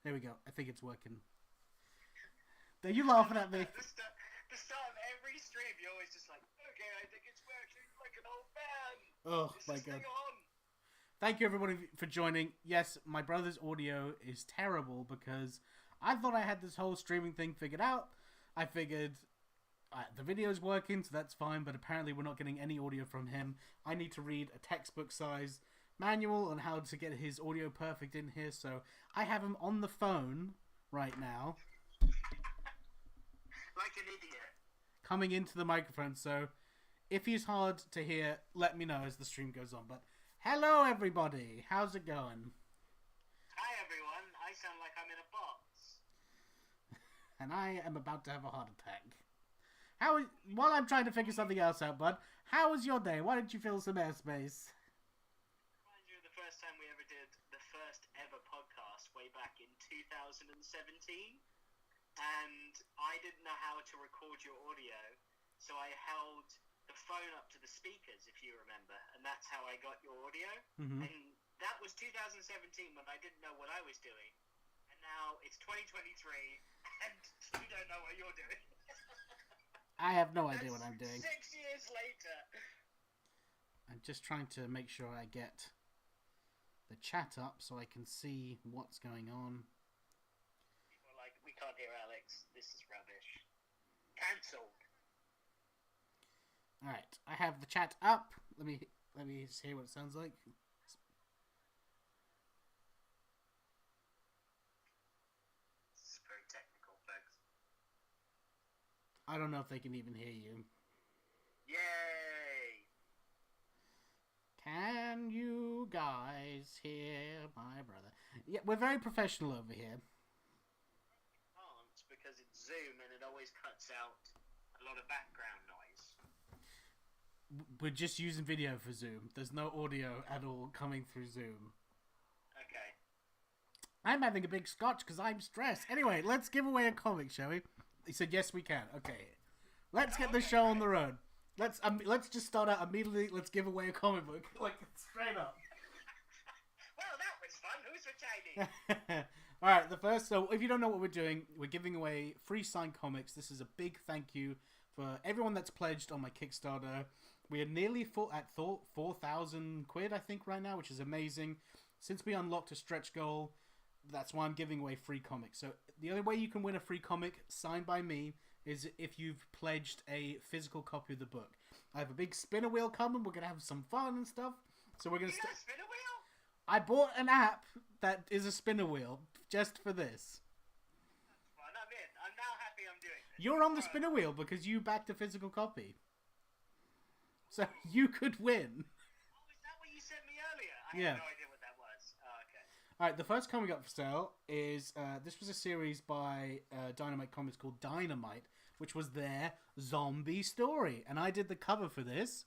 There we go. I think it's working. Are you laughing at me? The start of every stream, you're always just like, okay, I think it's working like an old man. Oh, my God. Thank you, everybody, for joining. Yes, my brother's audio is terrible because I thought I had this whole streaming thing figured out. I figured the video's working, so that's fine, but apparently we're not getting any audio from him. I need to read a textbook-size manual on how to get his audio perfect in here, so I have him on the phone right now. Like an idiot. Coming into the microphone, so if he's hard to hear, let me know as the stream goes on. But hello, everybody. How's it going? Hi, everyone. I sound like I'm in a box. And I am about to have a heart attack. While I'm trying to figure something else out, bud, how was your day? Why did you fill some airspace? Remind you of the first time we ever did the first ever podcast way back in 2017. And I didn't know how to record your audio, so I held the phone up to the speakers, if you remember, and that's how I got your audio. Mm-hmm. And that was 2017 when I didn't know what I was doing. And now it's 2023, and you don't know what you're doing. I have no idea what I'm doing. 6 years later. I'm just trying to make sure I get the chat up so I can see what's going on. People are like, we can't hear Alex. This is rubbish. Cancelled. Alright, I have the chat up. Let me hear what it sounds like. This is very technical, folks. I don't know if they can even hear you. Yay! Can you guys hear my brother? Yeah, we're very professional over here. Oh, it's because it's Zoom and it always cuts out a lot of background noise. We're just using video for Zoom. There's no audio at all coming through Zoom. Okay. I'm having a big scotch because I'm stressed. Anyway, let's give away a comic, shall we? He said, yes, we can. Okay. Let's get the show on the road. Let's just start out immediately. Let's give away a comic book. Like, straight up. Well, that was fun. Who's retaining? Alright, so if you don't know what we're doing, we're giving away free signed comics. This is a big thank you for everyone that's pledged on my Kickstarter. We are nearly at 4,000 quid, I think, right now, which is amazing. Since we unlocked a stretch goal, that's why I'm giving away free comics. So the only way you can win a free comic signed by me is if you've pledged a physical copy of the book. I have a big spinner wheel coming. We're going to have some fun and stuff. So we're going to... You got a spinner wheel? I bought an app that is a spinner wheel just for this. That's fun. I'm in. I'm now happy I'm doing this. You're on the spinner wheel because you backed a physical copy. So you could win. Oh, is that what you sent me earlier? I Yeah. had no idea what that was. Oh, okay. Alright, the first comic up for sale is... this was a series by Dynamite Comics called Dynamite, which was their zombie story. And I did the cover for this.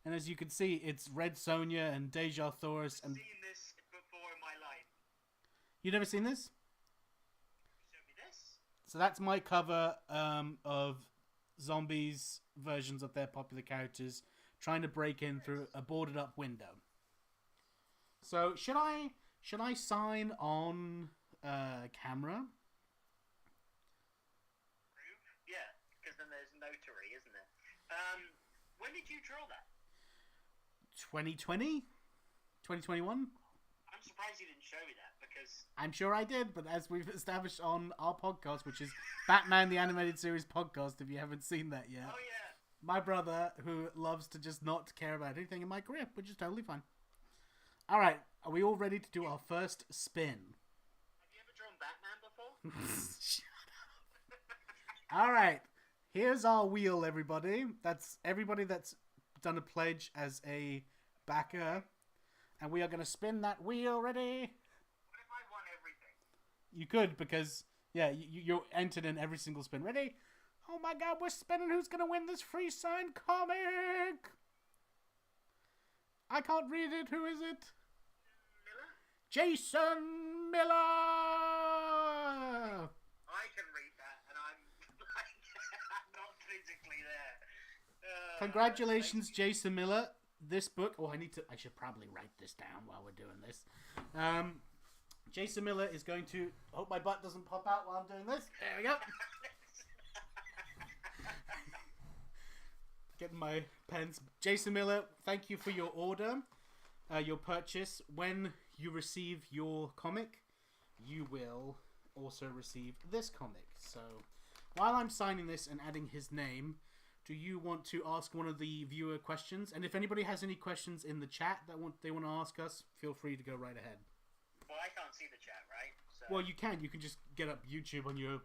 And as you can see, it's Red Sonja and Deja Thoris. And I've seen this before in my life. you never seen this? You showed me this? So that's my cover of zombies versions of their popular characters trying to break in through a boarded up window. So should I sign on camera? Yeah, because then there's notary, isn't it? When did you draw that? 2020? 2021? I'm surprised you didn't show me that, because... I'm sure I did, but as we've established on our podcast, which is Batman the Animated Series podcast, if you haven't seen that yet. Oh, yeah. My brother, who loves to just not care about anything in my career, which is totally fine. Alright, are we all ready to do our first spin? Have you ever drawn Batman before? Shut up. Alright, here's our wheel, everybody. That's everybody that's done a pledge as a backer. And we are going to spin that wheel. Ready? What if I won everything? You could, because, yeah, you're entered in every single spin. Ready? Oh my god, we're spinning. Who's going to win this free signed comic? I can't read it. Who is it? Miller? Jason Miller! I can read that, and I'm I'm not physically there. Congratulations, Jason Miller. This book... Oh, I should probably write this down while we're doing this. Jason Miller is going to... I hope my butt doesn't pop out while I'm doing this. There we go. Getting my pens. Jason Miller, thank you for your order, your purchase. When you receive your comic, you will also receive this comic. So, while I'm signing this and adding his name, do you want to ask one of the viewer questions? And if anybody has any questions in the chat that they want to ask us, feel free to go right ahead. Well, I can't see the chat, right? So... Well, you can. You can just get up YouTube on your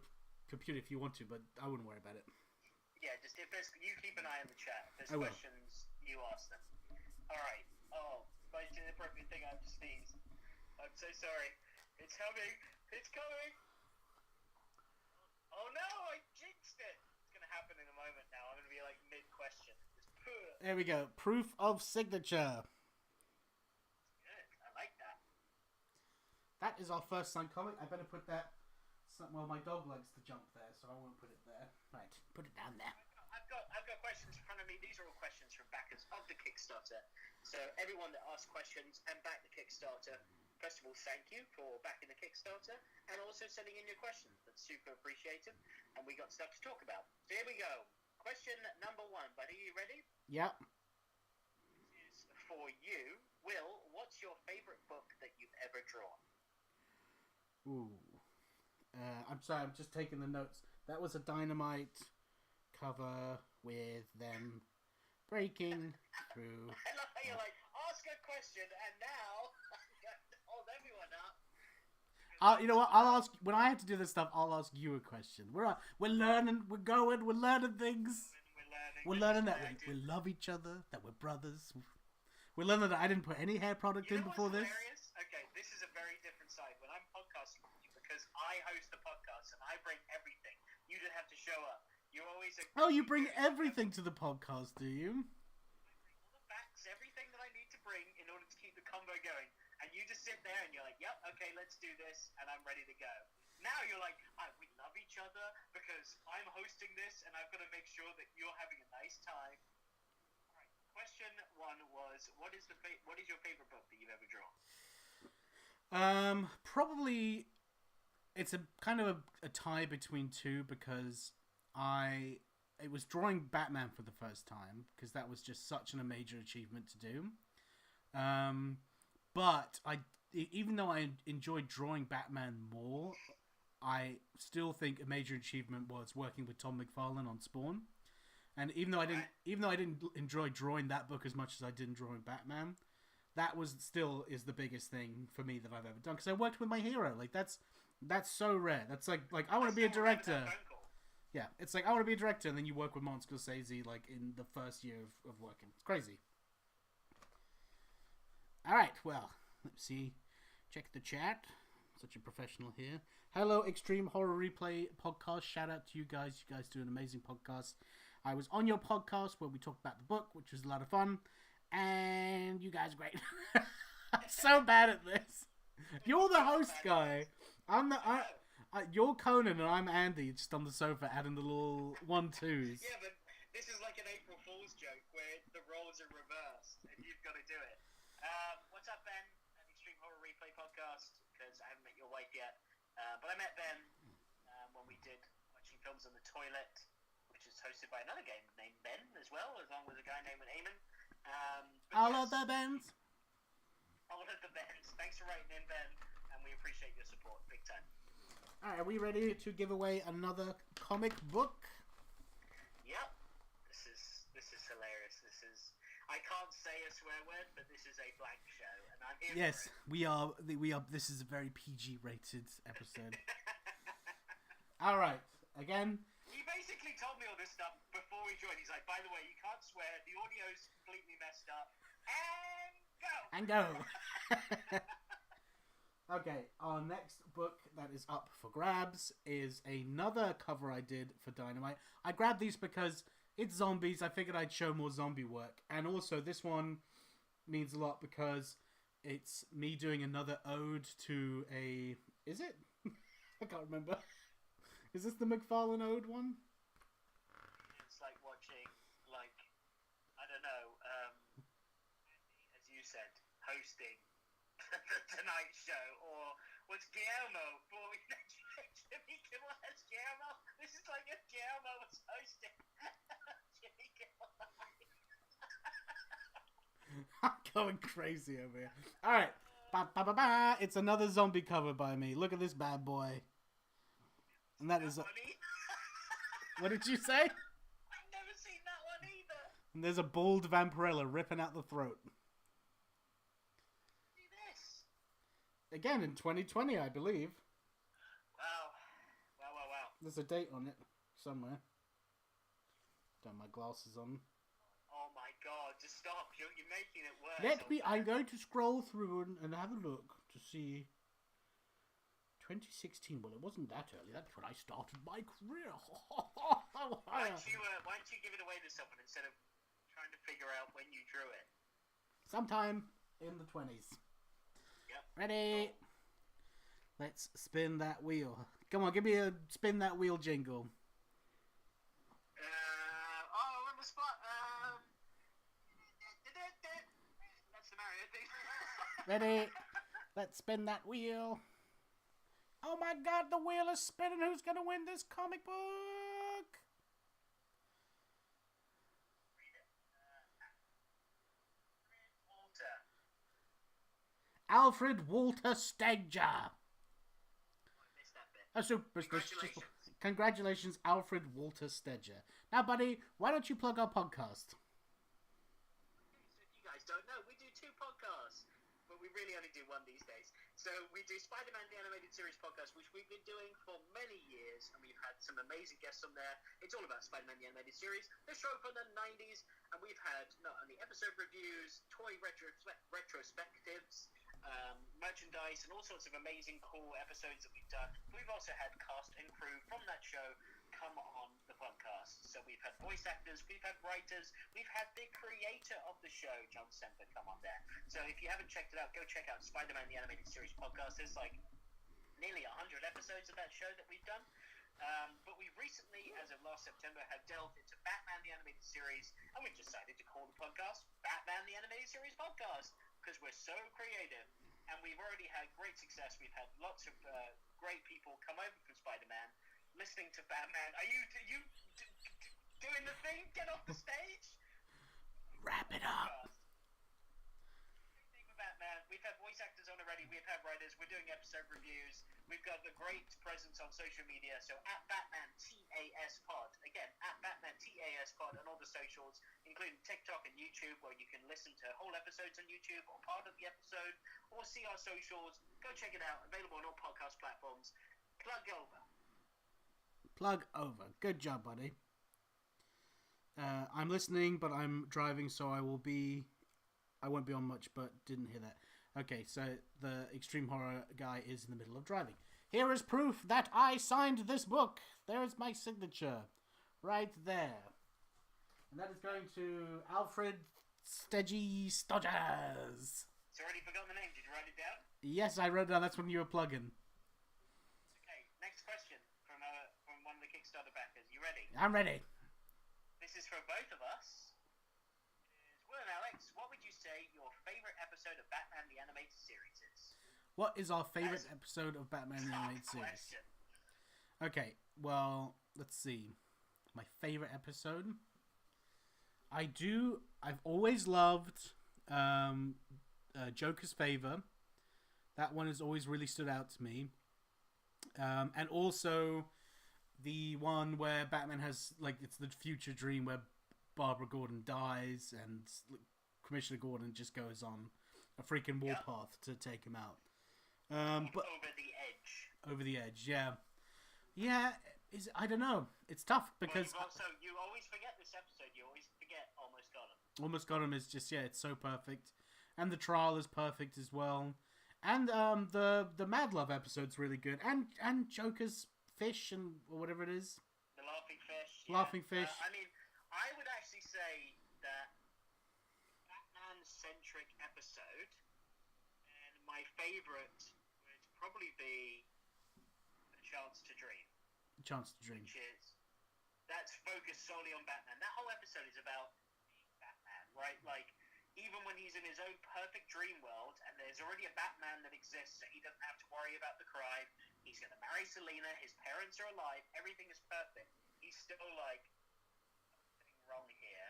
computer if you want to, but I wouldn't worry about it. Yeah, just if there's, you keep an eye on the chat. If there's I will. questions, you ask them. Alright. Oh, right to the appropriate thing, I have to sneeze. I'm so sorry. It's coming. It's coming. Oh no, I jinxed it. It's going to happen in a moment now. I'm going to be like mid-question. There we go. Proof of signature. Good. I like that. That is our first signed comic. I better put that... Well, my dog likes to jump there, so I won't put it there. Right, put it down there. I've got questions in front of me. These are all questions from backers of the Kickstarter. So everyone that asked questions and backed the Kickstarter, first of all, thank you for backing the Kickstarter and also sending in your questions. That's super appreciated. And we got stuff to talk about. So here we go. Question number 1. Buddy, you ready? Yep. This is for you. Will, what's your favorite book that you've ever drawn? Ooh. I'm sorry, I'm just taking the notes. That was a Dynamite cover with them breaking through. I love how you're like, ask a question, and now hold everyone up. You know what? I'll ask when I have to do this stuff. I'll ask you a question. We're learning. We're going. We're learning things. We're learning that we love each other. That we're brothers. We're learning that I didn't put any hair product in before this. Hilarious? Okay, this is a very different side. When I'm podcasting with you, because I host the podcast and I bring everything. You didn't have to show up. You're always Oh, you bring everything to the podcast, do you? I bring all the facts, everything that I need to bring in order to keep the convo going. And you just sit there and you're like, yep, okay, let's do this, and I'm ready to go. Now you're like, we love each other because I'm hosting this and I've got to make sure that you're having a nice time. All right, question 1 was, what is your favorite book that you've ever drawn? Probably it's a kind of a tie between two because it was drawing Batman for the first time because that was just such a major achievement to do. But even though I enjoyed drawing Batman more, I still think a major achievement was working with Tom McFarlane on Spawn. And even though I didn't enjoy drawing that book as much as I did drawing Batman, that was still is the biggest thing for me that I've ever done because I worked with my hero. Like that's so rare. That's like I want to be a director. Yeah, it's like I want to be a director, and then you work with Martin Scorsese like in the first year of working. It's crazy. All right, well, let's see. Check the chat. Such a professional here. Hello, Extreme Horror Replay podcast. Shout out to you guys. You guys do an amazing podcast. I was on your podcast where we talked about the book, which was a lot of fun. And you guys are great. I'm so bad at this. You're the host guy. You're Conan and I'm Andy, just on the sofa adding the little 1-2s. Yeah, but this is like an April Fool's joke where the roles are reversed and you've got to do it. What's up, Ben? An Extreme Horror Replay podcast, because I haven't met your wife yet. But I met Ben when we did Watching Films on the Toilet, which is hosted by another game named Ben as well, along with a guy named Eamon. All of the Bens. All of the Bens. Thanks for writing in, Ben, and we appreciate your support big time. Alright, are we ready to give away another comic book? Yep. This is hilarious. I can't say a swear word, but this is a blank show, and I'm here Yes, for it. we are. This is a very PG rated episode. Alright, again. He basically told me all this stuff before we joined. He's like, by the way, you can't swear. The audio's completely messed up. And go! Okay, our next book that is up for grabs is another cover I did for Dynamite. I grabbed these because it's zombies. I figured I'd show more zombie work. And also, this one means a lot because it's me doing another ode to a... Is it? I can't remember. Is this the McFarlane ode one? It's like watching, I don't know, as you said, hosting the Tonight Show, was Guillermo for Jimmy Kimmel as Guillermo. This is like if Guillermo was hosting Jimmy Kimmel Live. I'm going crazy over here. All right. Ba, ba, ba, ba. It's another zombie cover by me. Look at this bad boy. And that is... Funny. What did you say? I've never seen that one either. And there's a bald vampirella ripping out the throat. Do this. Again, in 2020, I believe. Wow. There's a date on it somewhere. Don't have my glasses on. Oh my god, just stop. You're making it worse. I'm going to scroll through and have a look to see. 2016. Well, it wasn't that early. That's when I started my career. Why don't you give it away to someone instead of trying to figure out when you drew it? Sometime in the 20s. Yep. Ready? Let's spin that wheel. Come on, give me a spin that wheel jingle. On the spot. That's the Mario thing. Ready? Let's spin that wheel. Oh my god, the wheel is spinning. Who's going to win this comic book? Alfred Walter Stegger. A super. Congratulations, Alfred Walter Stegger. Now, buddy, why don't you plug our podcast? So if you guys don't know, we do 2 podcasts, but we really only do one these days. So we do Spider-Man the Animated Series podcast, which we've been doing for many years, and we've had some amazing guests on there. It's all about Spider-Man the Animated Series, the show from the 90s, and we've had not only episode reviews, toy retrospectives, merchandise, and all sorts of amazing, cool episodes that we've done. We've also had cast and crew from that show come on the podcast. So we've had voice actors, we've had writers, we've had the creator of the show, John Semper, come on there. So if you haven't checked it out, go check out Spider-Man the Animated Series podcast. There's like nearly 100 episodes of that show that we've done. But we recently, as of last September, have delved into Batman the Animated Series, and we've decided to call the podcast Batman the Animated Series Podcast, because we're so creative, and we've already had great success. We've had lots of great people come over from Spider-Man, listening to Batman. Are you doing the thing? Get off the stage! Wrap it up. Batman. We've had voice actors on already. We've had writers. We're doing episode reviews. We've got a great presence on social media. So at Batman TAS Pod, again at Batman TAS Pod on all the socials, including TikTok and YouTube, where you can listen to whole episodes on YouTube or part of the episode, or see our socials. Go check it out. Available on all podcast platforms. Plug over. Plug over. Good job, buddy. I'm listening, but I'm driving, so I won't be on much, but didn't hear that. Okay, so the extreme horror guy is in the middle of driving. Here is proof that I signed this book. There is my signature. Right there. And that is going to Alfred Steggy Stodgers. It's already forgotten the name. Did you write it down? Yes, I wrote it down. That's when you were plugging. Okay, next question from one of the Kickstarter backers. You ready? I'm ready. This is for both of us. Will and Alex, what would you say your favorite episode of Batman the Animated Series is? What is our favorite episode of Batman the Animated Series? Okay, well, let's see. My favorite episode? I've always loved Joker's Favor. That one has always really stood out to me. And also the one where Batman has, like, it's the future dream where Barbara Gordon dies and Commissioner Gordon just goes on a freaking warpath to take him out. But over the edge, yeah. I don't know. It's tough because you always forget this episode. You always forget Almost Got Him. Almost Got Him is just it's so perfect, and the trial is perfect as well, and the Mad Love episode's really good, and Joker's fish and whatever it is. The laughing fish. Laughing fish. I would actually say that Batman-centric episode, and my favourite would probably be A Chance to Dream. A Chance to Dream. That's focused solely on Batman. That whole episode is about Batman, right? Like, even when he's in his own perfect dream world, and there's already a Batman that exists, so he doesn't have to worry about the crime. He's going to marry Selina. His parents are alive. Everything is perfect. He's still like, something wrong here,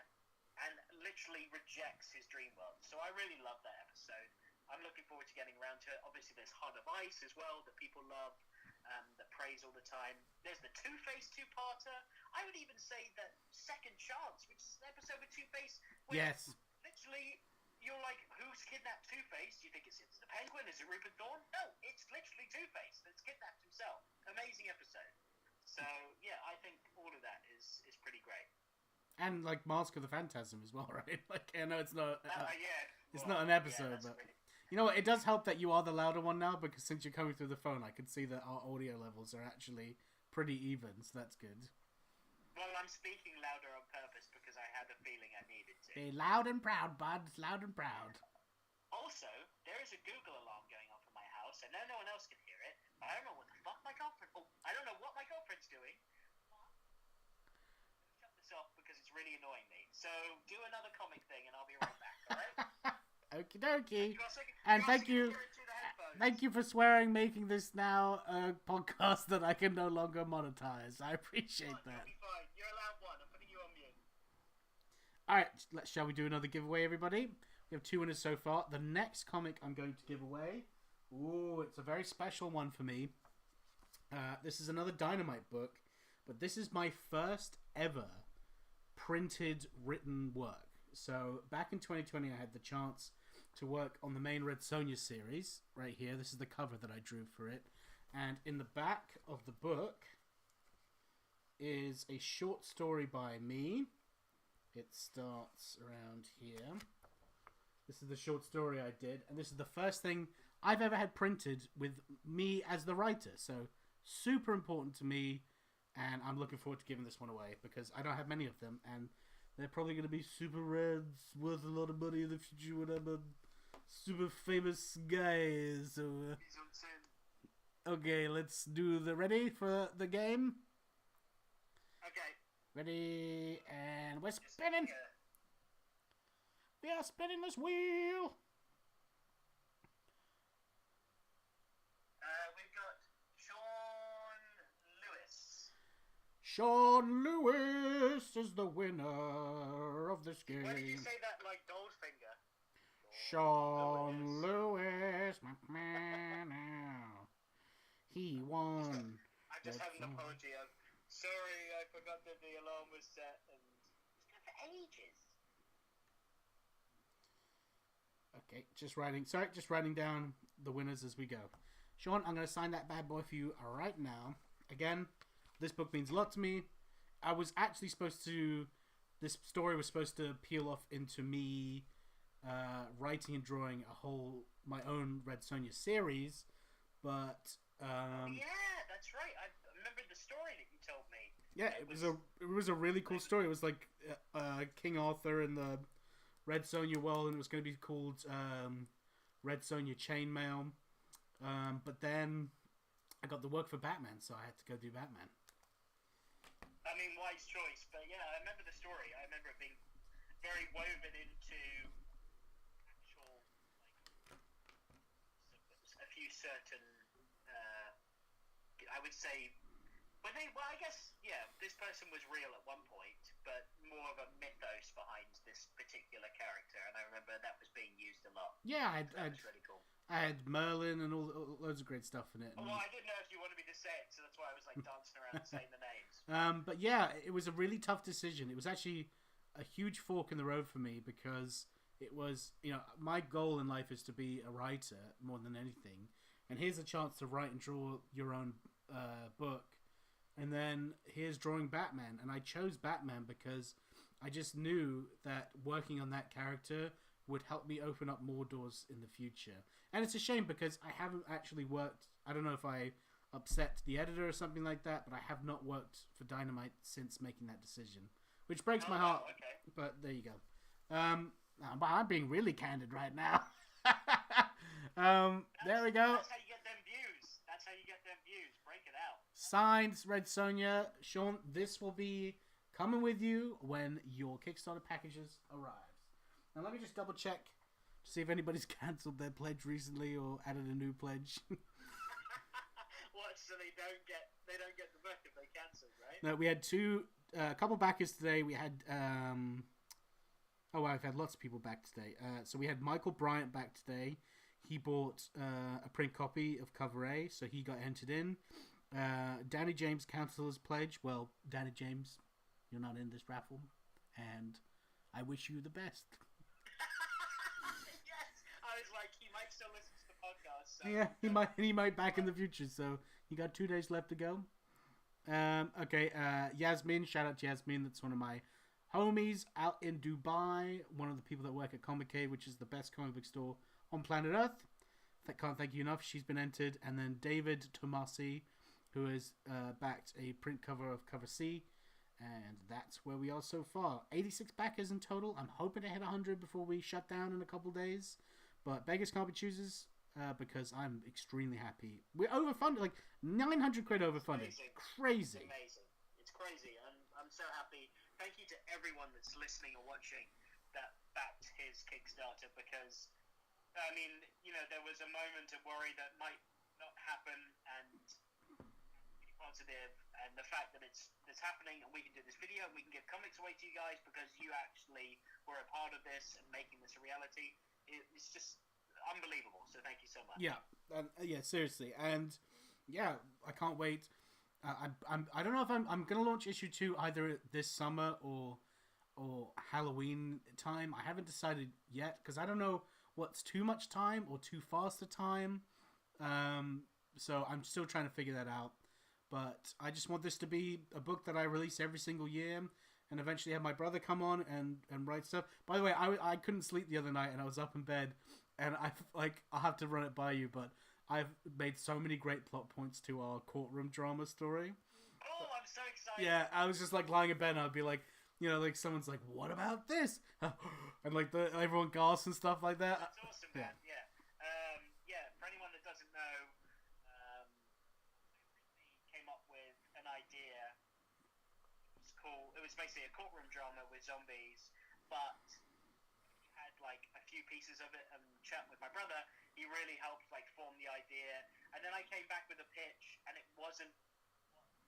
and literally rejects his dream world. So I really love that episode. I'm looking forward to getting around to it. Obviously, there's Heart of Ice as well that people love, that praise all the time. There's the Two-Face two-parter. I would even say that Second Chance, which is an episode with Two-Face. Yes. Literally, you're like, who's kidnapped Two-Face? Do you think it's the Penguin? Is it Rupert Thorne? No, it's literally Two-Face that's kidnapped himself. Amazing episode. So, yeah, I think all of that is pretty great. And, like, Mask of the Phantasm as well, right? Like, I know it's not... it's well, not an episode, but... Really... You know what? It does help that you are the louder one now, because since you're coming through the phone, I can see that our audio levels are actually pretty even, so that's good. Well, I'm speaking louder on purpose because I had a feeling I needed to. Be loud and proud, bud. Loud and proud. Also, there is a Google alarm going off in my house. I know no one else can hear it, but I don't know what the fuck my girlfriend... Oh, I don't know what my girlfriend's doing. Shut this off because it's really annoying me. So, do another comic thing and I'll be right back, alright? Okie dokie. And thank you for swearing, making this now a podcast that I can no longer monetize. I appreciate that. You'll be fine. You're allowed one. I'm putting you on mute. Alright, shall we do another giveaway, everybody? We have 2 winners so far. The next comic I'm going to give away, ooh, it's a very special one for me. This is another Dynamite book, but this is my first ever printed written work. So back in 2020, I had the chance to work on the main Red Sonja series right here. This is the cover that I drew for it. And in the back of the book is a short story by me. It starts around here. This is the short story I did. And this is the first thing I've ever had printed with me as the writer. So super important to me. And I'm looking forward to giving this one away because I don't have many of them. And they're probably going to be super rare, worth a lot of money in the future when I'm a super famous guy. So, okay, let's do the ready for the game. Okay. Ready, and we're spinning. We are spinning this wheel. We've got Sean Lewis is the winner of this game. Why did you say that like Goldfinger? Sean Lewis. He won. I just had an apology. I'm sorry, I forgot that the alarm was set and it's been for ages. Okay, just writing down the winners as we go. Sean, I'm going to sign that bad boy for you right now. Again, this book means a lot to me. I was actually this story was supposed to peel off into me writing and drawing my own Red Sonja series, but... yeah, that's right. I remember the story that you told me. Yeah, it was a really cool story. It was like King Arthur and the Red Sonja world, and it was going to be called Red Sonja Chainmail. But then I got the work for Batman, so I had to go do Batman. I mean, wise choice, but yeah, I remember the story. I remember it being very woven into actual, like, a few certain, I would say, I guess, yeah, this person was real at one point, but more of a mythos behind this particular character, and I remember that was being used a lot. Yeah, that was really cool. I had Merlin and all loads of great stuff in it. Well, I didn't know if you wanted me to say it, so that's why I was like dancing around and saying the names. But yeah, it was a really tough decision. It was actually a huge fork in the road for me because it was, my goal in life is to be a writer more than anything. And here's a chance to write and draw your own book. And then here's drawing Batman. And I chose Batman because I just knew that working on that character would help me open up more doors in the future. And it's a shame because I haven't actually worked... I don't know if I upset the editor or something like that, but I have not worked for Dynamite since making that decision. Which breaks my heart, okay. But there you go. But I'm being really candid right now. There we go. That's how you get them views. Break it out. Signed, Red Sonja. Sean, this will be coming with you when your Kickstarter packages arrive. And let me just double check to see if anybody's cancelled their pledge recently or added a new pledge. What? So they don't get the book if they cancel, right? No, we had a couple backers today. We had I've had lots of people back today. So we had Michael Bryant back today. He bought a print copy of Cover A, so he got entered in. Danny James cancelled his pledge. Well, Danny James, you're not in this raffle, and I wish you the best. Yes, I was like, he might still listen to the podcast. So Yeah, he might back in the future. So you got 2 days left to go. Okay, Yasmin, shout out to Yasmin. That's one of my homies out in Dubai. One of the people that work at Comic Cave, which is the best comic book store on planet Earth. Can't thank you enough. She's been entered. And then David Tomasi, who has backed a print cover of Cover C. And that's where we are so far. 86 backers in total. I'm hoping to hit 100 before we shut down in a couple days. But beggars can't be choosers because I'm extremely happy. We're overfunded, like 900 quid overfunded. Crazy. It's amazing. It's crazy. I'm so happy. Thank you to everyone that's listening or watching that backed his Kickstarter because, I mean, you know, there was a moment of worry that might not happen and be positive, and the fact that it's happening and we can do this video and we can give comics away to you guys because you actually were a part of this and making this a reality, it's just unbelievable. So thank you so much. Yeah, yeah, seriously, and yeah, I can't wait. I don't know if I'm gonna launch issue 2 either this summer or Halloween time. I haven't decided yet because I don't know what's too much time or too fast a time. So I'm still trying to figure that out. But I just want this to be a book that I release every single year and eventually have my brother come on and write stuff. By the way, I couldn't sleep the other night and I was up in bed and I'll have to run it by you, but I've made so many great plot points to our courtroom drama story. Oh, I'm so excited. Yeah, I was just like lying in bed and I'd be like, you know, like someone's like, what about this? And like everyone gasps and stuff like that. That's awesome, man. Yeah. Yeah, for anyone that doesn't know, I originally came up with an idea. It was cool. It was basically a courtroom drama with zombies, but he had like a few pieces of it and chat with my brother. He really helped like form the idea. And then I came back with a pitch and it wasn't what it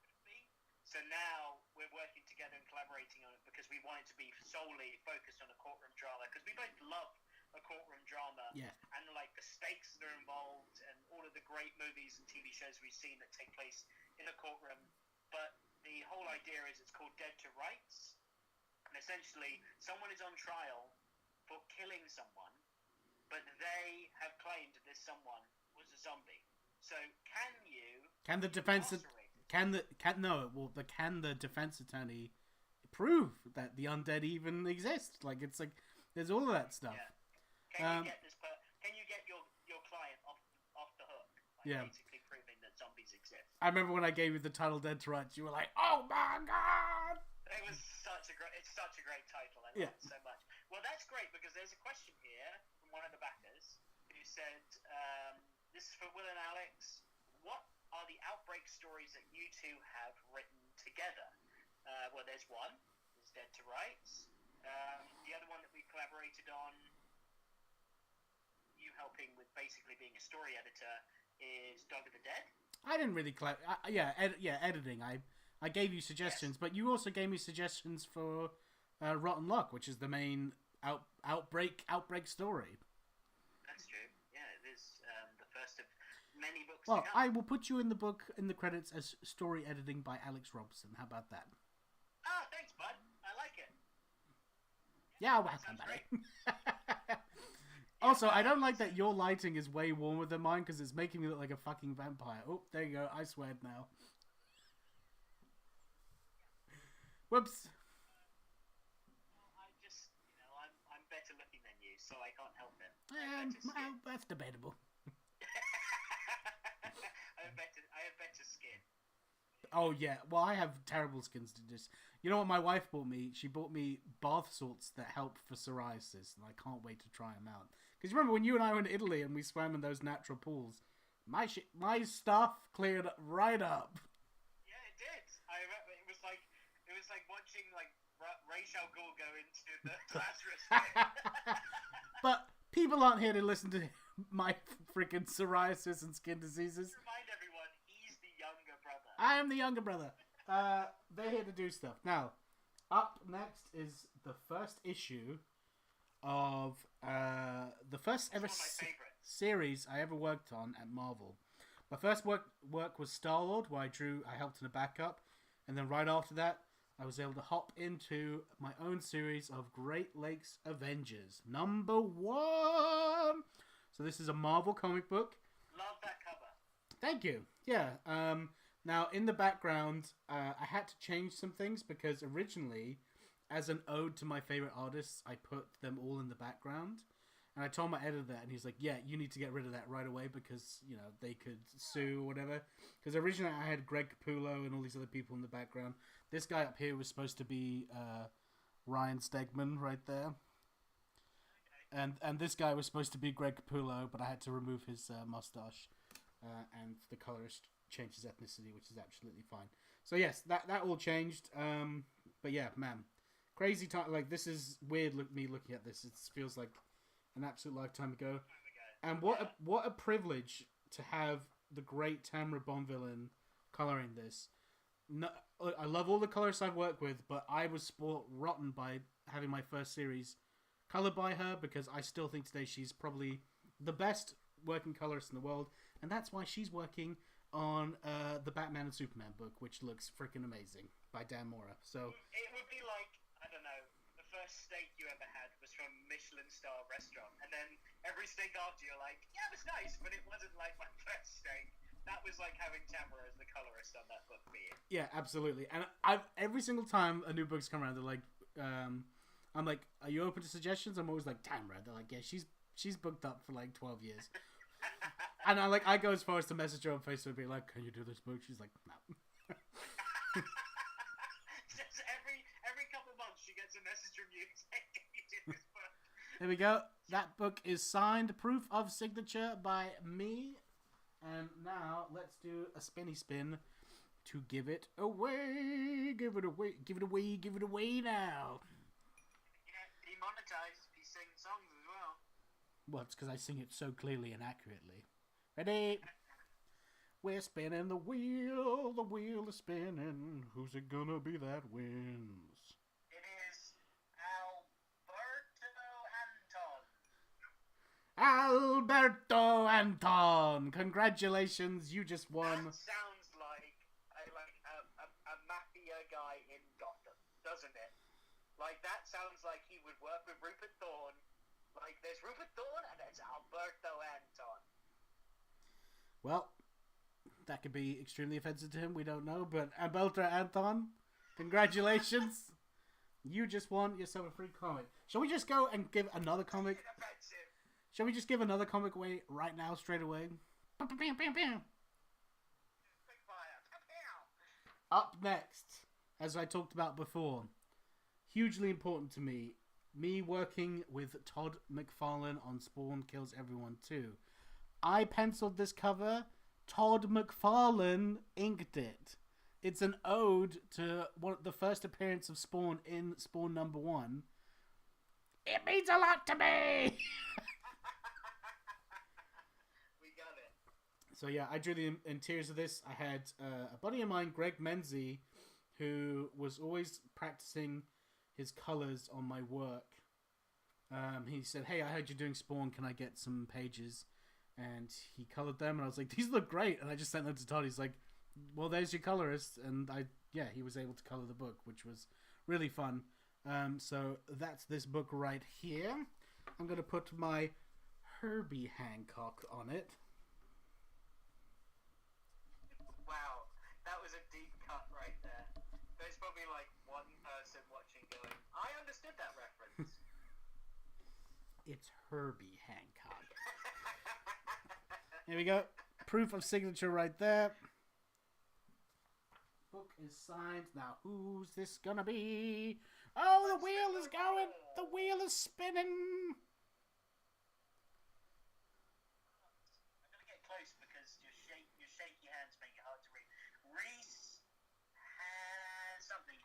could be. So now we're working together and collaborating on it because we want it to be solely focused on a courtroom drama because we both love a courtroom drama. Yeah. And like the stakes that are involved and all of the great movies and TV shows we've seen that take place in a courtroom. But the whole idea is it's called Dead to Rights. And essentially someone is on trial for killing someone, but they have claimed that this someone was a zombie. So can the defense attorney prove that the undead even exist? Like it's like there's all of that stuff. Yeah. Can you get your client off the hook? Like Yeah. Basically proving that zombies exist. I remember when I gave you the title Dead to Rights, you were like, "Oh my god!" It's such a great title. I love it so much. Well, that's great because there's a question here from one of the backers who said, "This is for Will and Alex. What are the Outbreak stories that you two have written together?" Well, there's one. There's Dead to Rights. The other one that we collaborated on, you helping with basically being a story editor, is Dog of the Dead. I didn't really editing. I gave you suggestions, but you also gave me suggestions for Rotten Luck, which is the main outbreak story. That's true. Yeah, it is the first of many books. Well, to come. I will put you in the book in the credits as story editing by Alex Robson. How about that? Ah, thanks, bud. I like it. Yeah, welcome, buddy. Also, I don't like that your lighting is way warmer than mine because it's making me look like a fucking vampire. Oh, there you go. I swear now. Whoops. Well, I'm better looking than you, so I can't help it. Well, that's debatable. I have better skin. Oh yeah, well I have terrible skin conditions. You know what my wife bought me? She bought me bath salts that help for psoriasis, and I can't wait to try them out. Because remember when you and I went to Italy and we swam in those natural pools, my stuff cleared right up. Yeah, it did. I remember it was like watching like Ra's al Ghul go into the Lazarus pit. But people aren't here to listen to my freaking psoriasis and skin diseases. Remind everyone, he's the younger brother. I am the younger brother. They're here to do stuff. Now, up next is the first issue of the first ever series I ever worked on at Marvel. My first work was Star-Lord, where I helped in a backup, and then right after that, I was able to hop into my own series of Great Lakes Avengers #1. So this is a Marvel comic book. Love that cover. Thank you. Yeah. Now, in the background, I had to change some things because originally, as an ode to my favorite artists, I put them all in the background. And I told my editor that, and he's like, yeah, you need to get rid of that right away because, you know, they could sue or whatever. Because originally I had Greg Capullo and all these other people in the background. This guy up here was supposed to be Ryan Stegman right there. And this guy was supposed to be Greg Capullo, but I had to remove his mustache. And the colorist changed his ethnicity, which is absolutely fine. So yes, that all changed. But yeah, man. Crazy time. Like, this is weird me looking at this. It feels like an absolute lifetime ago. And what a privilege to have the great Tamara Bonvillain coloring this. No, I love all the colorists I've worked with, but I was spoiled rotten by having my first series colored by her because I still think today she's probably the best working colorist in the world, and that's why she's working on the Batman and Superman book, which looks freaking amazing by Dan Mora. So it would be like, I don't know, the first steak you ever had was from a Michelin star restaurant, and then every steak after you're like, yeah, it was nice, but it wasn't like my first steak. That was like having Tamara as the colorist on that book for you. Yeah, absolutely. And every single time a new book's come around, they're like, I'm like, are you open to suggestions? I'm always like, Tamara. They're like, yeah, she's booked up for like 12 years. And I go as far as to message her on Facebook and be like, can you do this book? She's like, no. Just every couple months she gets a message from you saying, can you do this book? There we go. That book is signed, proof of signature by me. And now let's do a spinny spin to give it away. Give it away. Give it away. Give it away now. Yeah, demonetized if you sing songs as well. Well, it's because I sing it so clearly and accurately. Ready? We're spinning the wheel is spinning. Who's it gonna be that wins? It is Alberto Anton. Alberto Anton! Congratulations, you just won. That sounds like a mafia guy in Gotham, doesn't it? Like, that sounds like he would work with Rupert Thorne. Like, there's Rupert Thorne and there's Alberto Anton. Well, that could be extremely offensive to him, we don't know, but Alberto Anton, congratulations. You just won yourself a free comic. Shall we just go and give another comic? Shall we just give another comic away right now, straight away? Up next, as I talked about before, hugely important to me working with Todd McFarlane on Spawn Kills Everyone 2. I penciled this cover. Todd McFarlane inked it. It's an ode to the first appearance of Spawn in Spawn #1. It means a lot to me! We got it. So yeah, I drew the interiors of this. I had a buddy of mine, Greg Menzie, who was always practicing his colors on my work. He said, hey, I heard you're doing Spawn, can I get some pages? And he colored them, and I was like, these look great. And I just sent them to Todd. He's like, well, there's your colorist. And he was able to color the book, which was really fun. So that's this book right here. I'm going to put my Herbie Hancock on it. Wow, that was a deep cut right there. There's probably like one person watching going, I understood that reference. It's Herbie Hancock. Here we go. Proof of signature right there. Book is signed. Now, who's this gonna be? Oh, the wheel is going. The wheel is spinning. I'm gonna get close because your shaky hands make it hard to read. Reese has something.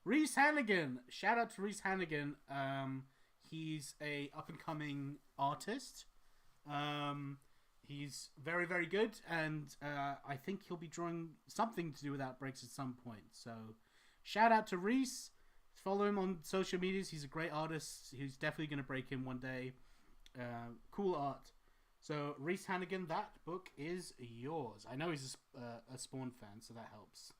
Reese Hannigan. Shout out to Reese Hannigan. He's a up and coming artist. He's very, very good, and I think he'll be drawing something to do with Outbreaks at some point. So, shout out to Reese. Follow him on social medias. He's a great artist. He's definitely going to break in one day. Cool art. So, Reese Hannigan, that book is yours. I know he's a Spawn fan, so that helps.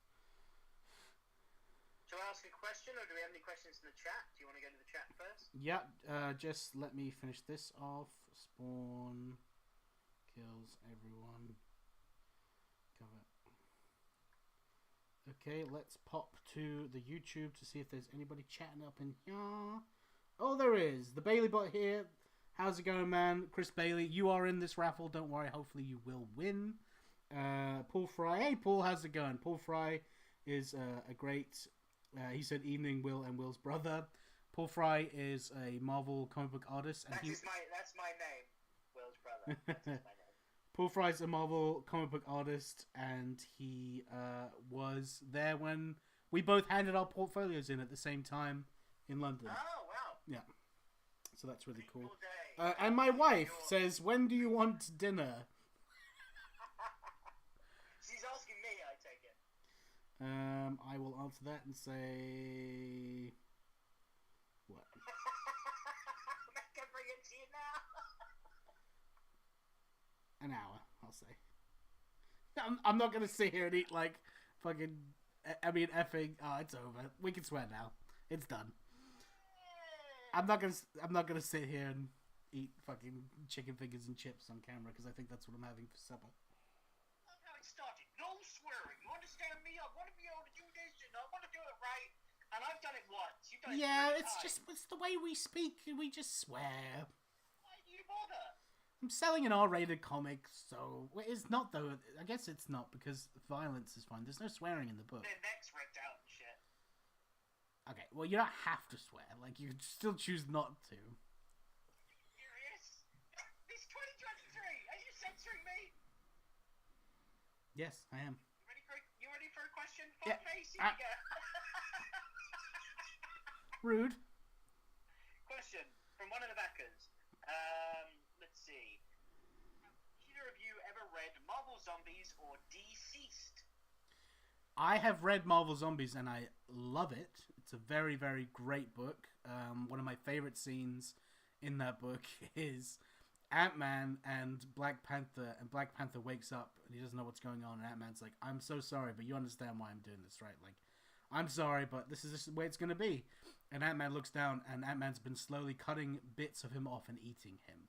Shall I ask a question, or do we have any questions in the chat? Do you want to go to the chat first? Yeah, just let me finish this off. Spawn kills everyone. Cover. Okay, let's pop to the YouTube to see if there's anybody chatting up in here. Oh, there is. The Bailey bot here. How's it going, man? Chris Bailey, you are in this raffle. Don't worry. Hopefully you will win. Paul Fry. Hey, Paul, how's it going? Paul Fry is a great... he said evening, Will and Will's brother. Paul Fry is a Marvel comic book artist. And that's my name. Will's brother. That's my name. Paul Fry's a Marvel comic book artist, and he was there when we both handed our portfolios in at the same time in London. Oh, wow. Yeah. So that's really cool. Day. And my wife says, when do you want dinner? She's asking me, I take it. I will answer that and say... What? I can bring it to you now. An hour, I'll say. I'm not gonna sit here and eat like fucking. Effing. Oh, it's over. We can swear now. It's done. I'm not gonna sit here and eat fucking chicken fingers and chips on camera because I think that's what I'm having for supper. That's how it started. No swearing. You understand me? I want to be able to do this, and I want to do it right. And I've done it once. You've done it 3 times. It's the way we speak. We just swear. Why do you bother? I'm selling an R-rated comic, so it's not though. I guess it's not because violence is fine. There's no swearing in the book. Their necks ripped out and shit. Okay, well you don't have to swear. Like you can still choose not to. Serious? It's 2023. Are you censoring me? Yes, I am. You ready for a question? Yeah. Face, here we go. Rude. Question from one of the backers. Let's see. Have either of you ever read Marvel Zombies or Deceased? I have read Marvel Zombies and I love it. It's a very, very great book. One of my favorite scenes in that book is Ant-Man and Black Panther, and Black Panther wakes up and he doesn't know what's going on, and Ant-Man's like, I'm so sorry, but you understand why I'm doing this, right? Like, I'm sorry, but this is just the way it's going to be. And Ant-Man looks down, and Ant-Man's been slowly cutting bits of him off and eating him.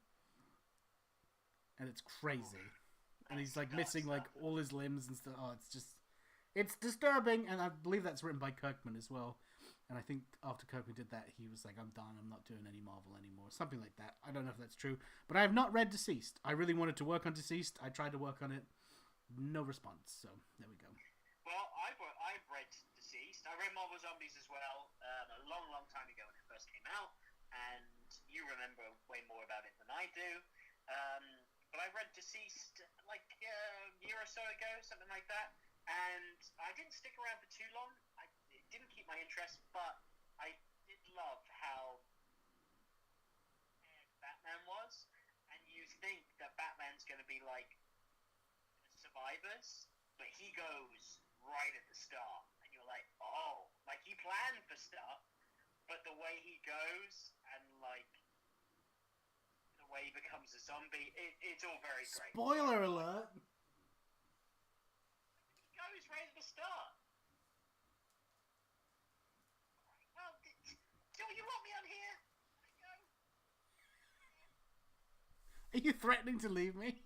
And it's crazy. And he's like missing like all his limbs and stuff. Oh, it's disturbing. And I believe that's written by Kirkman as well. And I think after Kirkman did that, he was like, I'm done. I'm not doing any Marvel anymore. Something like that. I don't know if that's true. But I have not read Deceased. I really wanted to work on Deceased. I tried to work on it. No response. So there we go. Well, I've read Deceased. I read Marvel Zombies as well a long, long time ago when it first came out. And you remember way more about it than I do. But I read Deceased like a year or so ago, something like that. And I didn't stick around for too long. It didn't keep my interest, but I did love how Batman was. And you think that Batman's going to be like survivors, but he goes right at the start. And you're like, oh, like he planned for stuff, but the way he goes and like the way he becomes a zombie, it's all very great. Spoiler alert! He goes right at the start. Well, do you want me on here? Are you threatening to leave me?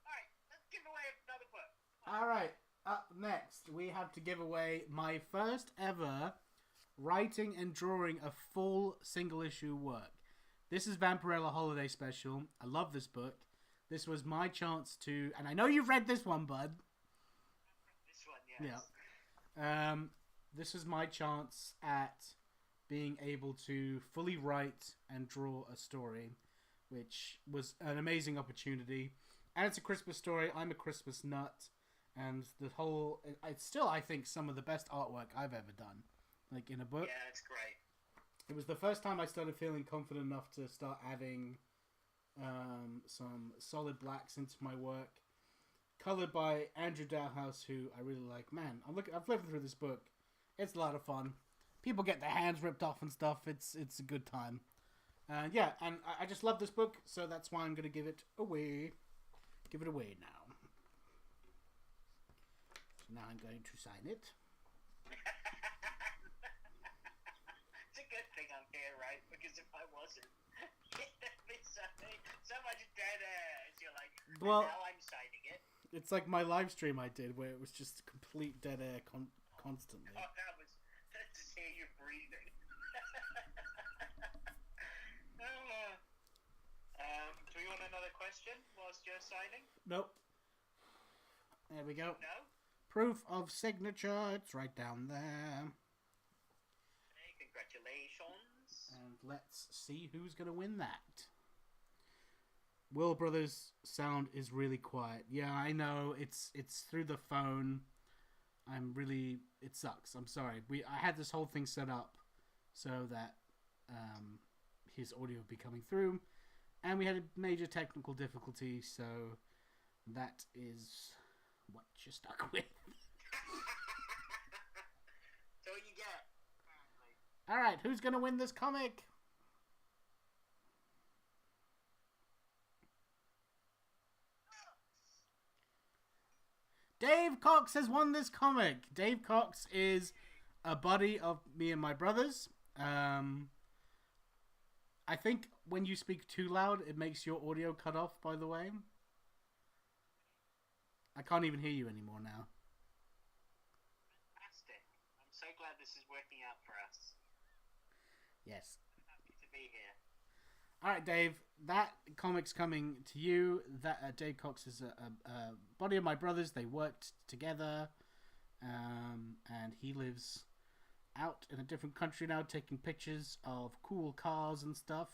Alright, let's give away another book. Alright, up next we have to give away my first ever writing and drawing a full single issue work. This is Vampirella Holiday Special. I love this book. This was my chance to, and I know you've read this one, bud. This one, yes. Yeah. This was my chance at being able to fully write and draw a story, which was an amazing opportunity. And it's a Christmas story. I'm a Christmas nut. And the whole, it's still, I think, some of the best artwork I've ever done, like in a book. Yeah, it's great. It was the first time I started feeling confident enough to start adding some solid blacks into my work. Colored by Andrew Dalhouse, who I really like. Man, I've lived through this book. It's a lot of fun. People get their hands ripped off and stuff. It's a good time. Yeah, and I just love this book, so that's why I'm going to give it away. Give it away now. So now I'm going to sign it. It's a good thing I'm here, right? Because if I wasn't, there'd be so much dead air. As you're like, well, now I'm signing it. It's like my live stream I did, where it was just complete dead air constantly. Oh, that was to hear you breathing. Do we want another question whilst you're signing? Nope. There we go. No? Proof of signature. It's right down there. Hey, congratulations. And let's see who's going to win that. Will Brothers' sound is really quiet. Yeah, I know. It's through the phone. It sucks. I'm sorry. I had this whole thing set up so that his audio would be coming through, and we had a major technical difficulty, so that is what you're stuck with. So what you get. Alright, who's going to win this comic? Dave Cox has won this comic. Dave Cox is a buddy of me and my brother's. I think when you speak too loud, it makes your audio cut off, by the way. I can't even hear you anymore now. Fantastic. I'm so glad this is working out for us. Yes. I'm happy to be here. Alright, Dave. That comic's coming to you. That Dave Cox is a buddy of my brother's. They worked together. And he lives out in a different country now, taking pictures of cool cars and stuff.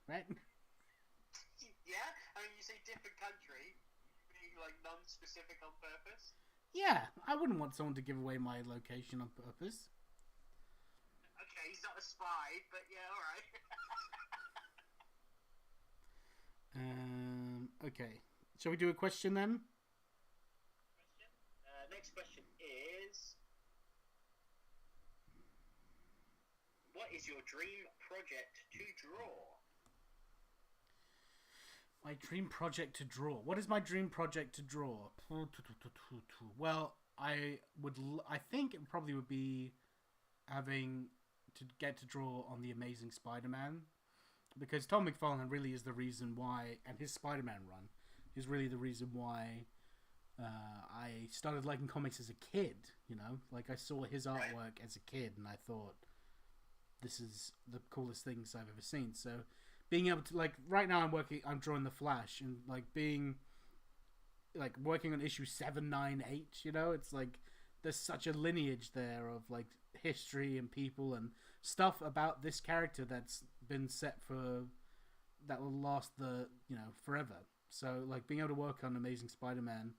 Right? Yeah? I mean, you say different country, being like non-specific on purpose? Yeah, I wouldn't want someone to give away my location on purpose. Okay, he's not a spy, but yeah, alright. Okay. Shall we do a question then? Next question is... What is your dream project to draw? My dream project to draw. What is my dream project to draw? Well, I think it probably would be having to get to draw on the Amazing Spider-Man, because Tom McFarlane really is the reason why, and his Spider-Man run is really the reason why I started liking comics as a kid. You know, like I saw his artwork as a kid, and I thought, this is the coolest things I've ever seen. So being able to, like, right now I'm drawing The Flash, and like working on issue 798, you know, it's like there's such a lineage there of like history and people and stuff about this character that's been set that will last forever. So like being able to work on Amazing Spider-Man,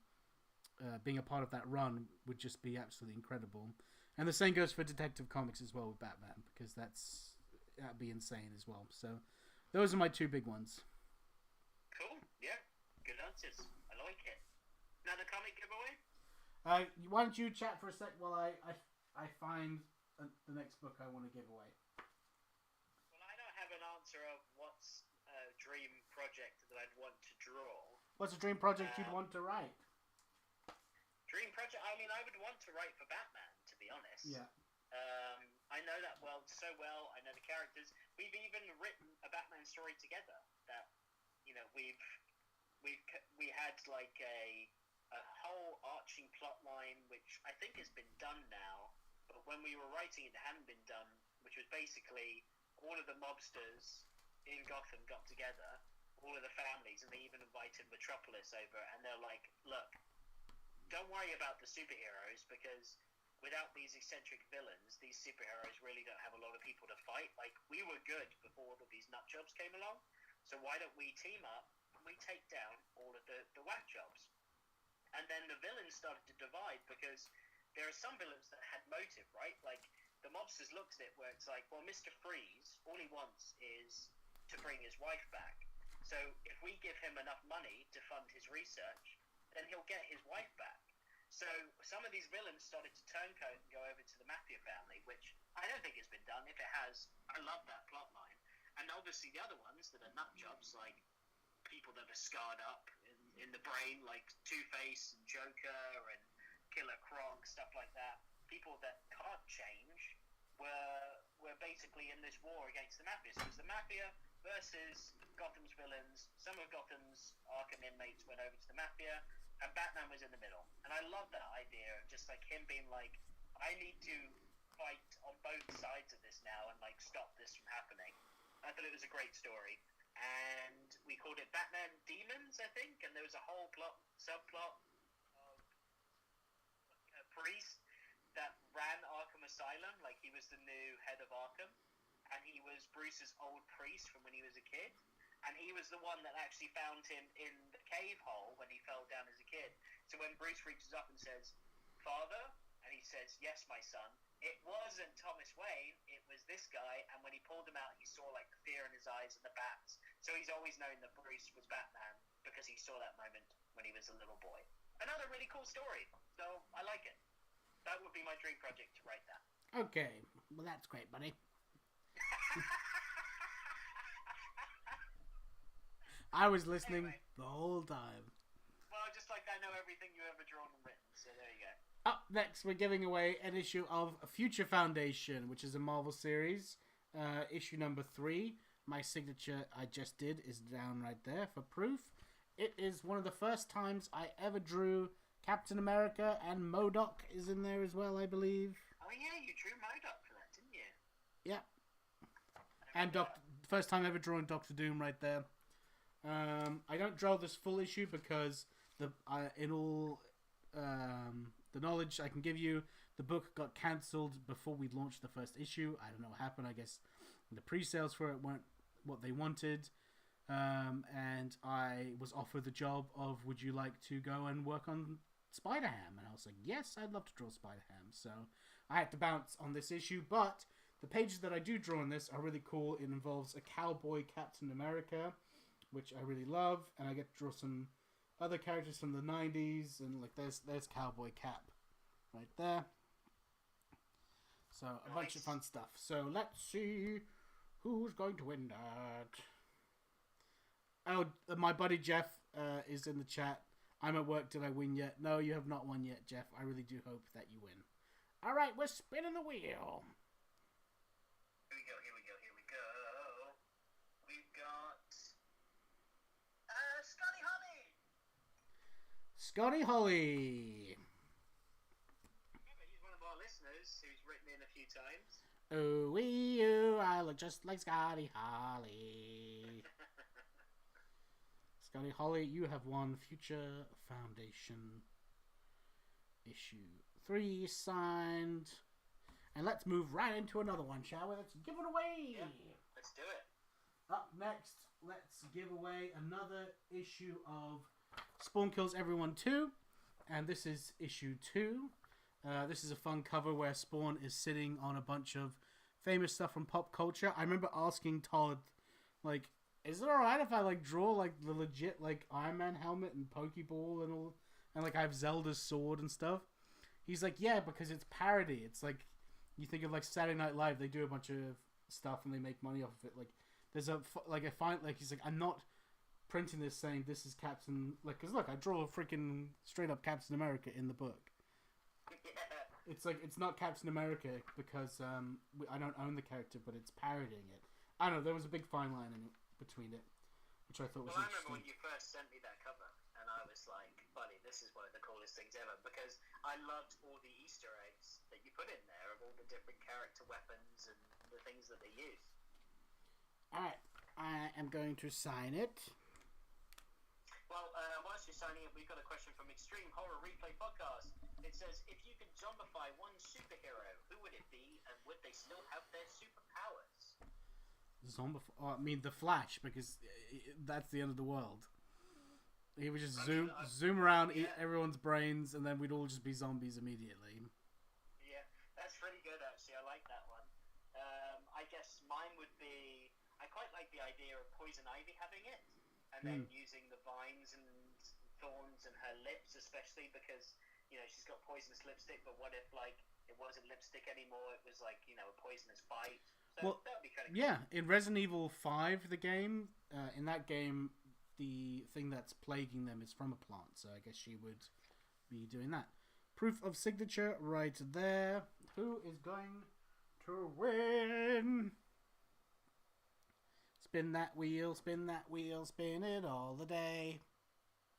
being a part of that run would just be absolutely incredible. And the same goes for Detective Comics as well with Batman, because that'd be insane as well. So those are my two big ones. Cool. Yeah. Good answers. I like it. Another comic giveaway? Why don't you chat for a sec while I find the next book I want to give away. Well, I don't have an answer of what's a dream project that I'd want to draw. What's a dream project you'd want to write? Dream project? I mean, I would want to write for Batman, to be honest. Yeah. I know that world so well. I know the characters. We've even written a Batman story together that, you know, we had like a whole arching plot line, which I think has been done now, but when we were writing it hadn't been done, which was basically all of the mobsters in Gotham got together, all of the families, and they even invited Metropolis over, and they're like, look, don't worry about the superheroes, because without these eccentric villains, these superheroes really don't have a lot of people to fight. Like, we were good before all of these nut jobs came along, so why don't we team up and we take down all of the whack jobs? And then the villains started to divide because there are some villains that had motive, right? Like, the mobsters looked at it where it's like, well, Mr. Freeze, all he wants is to bring his wife back. So if we give him enough money to fund his research, then he'll get his wife back. So some of these villains started to turncoat and go over to the Mafia family, which I don't think has been done. If it has, I love that plot line. And obviously the other ones that are nut jobs, like people that are scarred up in the brain, like Two-Face and Joker and Killer Croc, stuff like that. People that can't change were basically in this war against the Mafia. So it was the Mafia versus Gotham's villains. Some of Gotham's Arkham inmates went over to the Mafia, and Batman was in the middle. And I love that idea of just like him being like, I need to fight on both sides of this now and like stop this from happening. I thought it was a great story. And we called it Batman Demons, I think, and there was a whole subplot of a priest that ran Arkham Asylum, like he was the new head of Arkham, and he was Bruce's old priest from when he was a kid, and he was the one that actually found him in the cave hole when he fell down as a kid. So when Bruce reaches up and says, "Father," and he says, "Yes, my son," it wasn't Thomas Wayne, it was this guy, and when he pulled him out, he saw like the fear in his eyes and the bats. So he's always known that Bruce was Batman because he saw that moment when he was a little boy. Another really cool story, so I like it. That would be my dream project, to write that. Okay, well that's great, buddy. I was listening Anyway. the whole time. Well, just like I know everything you ever drawn and written, so there you go. Up next, we're giving away an issue of Future Foundation, which is a Marvel series. Issue number 3. My signature I just did is down right there for proof. It is one of the first times I ever drew Captain America, and MODOK is in there as well, I believe. Oh yeah, you drew MODOK for that, didn't you? Yeah. And first time ever drawing Doctor Doom right there. I don't draw this full issue because the knowledge I can give you, the book got cancelled before we launched the first issue. I don't know what happened. I guess the pre-sales for it weren't what they wanted. And I was offered the job of, would you like to go and work on Spider-Ham? And I was like, yes, I'd love to draw Spider-Ham. So I had to bounce on this issue, but the pages that I do draw in this are really cool. It involves a cowboy Captain America, which I really love, and I get to draw some other characters from the 90s, and like there's Cowboy Cap right there. So a bunch of fun stuff. So let's see who's going to win that. Oh, my buddy Jeff is in the chat. I'm at work. Did I win yet? No, you have not won yet, Jeff. I really do hope that you win. All right, we're spinning the wheel. Here we go. We've got Scotty Scotty Holly. Holly. Yeah, he's one of our listeners who's written in a few times. Oh, I look just like Scotty Holly. Scotty Holly, you have won Future Foundation issue 3 signed. And let's move right into another one, shall we? Let's give it away. Yeah, let's do it. Up next, let's give away another issue of Spawn Kills Everyone 2. And this is issue 2. This is a fun cover where Spawn is sitting on a bunch of famous stuff from pop culture. I remember asking Todd, like, is it alright if I like draw like the legit like Iron Man helmet and Pokeball and all, and like I have Zelda's sword and stuff? He's like, yeah, because it's parody. It's like, you think of like Saturday Night Live, they do a bunch of stuff and they make money off of it. Like there's he's like, I'm not printing this saying this is Captain, like, cause look, I draw a freaking straight up Captain America in the book. It's like, it's not Captain America because I don't own the character, but it's parodying it. I don't know, there was a big fine line in it, between it, which I thought was interesting. I remember when you first sent me that cover, and I was like, buddy, this is one of the coolest things ever, because I loved all the Easter eggs that you put in there of all the different character weapons and the things that they use. Alright, I am going to sign it. Well, whilst you're signing it, we've got a question from Extreme Horror Replay Podcast. It says, if you could zombify one superhero, who would it be, and would they still have their superpowers? I mean, The Flash, because that's the end of the world. He would just I zoom mean, zoom around, eat yeah. everyone's brains, and then we'd all just be zombies immediately. Yeah, that's pretty good actually. I like that one. I guess mine would be. I quite like the idea of Poison Ivy having it, and then using the vines and thorns and her lips, especially because she's got poisonous lipstick. But what if it wasn't lipstick anymore? It was a poisonous bite. So Well, that would be kind of cool. yeah, in Resident Evil 5, the game, in that game, the thing that's plaguing them is from a plant, so I guess she would be doing that. Proof of signature right there. Who is going to win? Spin that wheel, spin it all the day.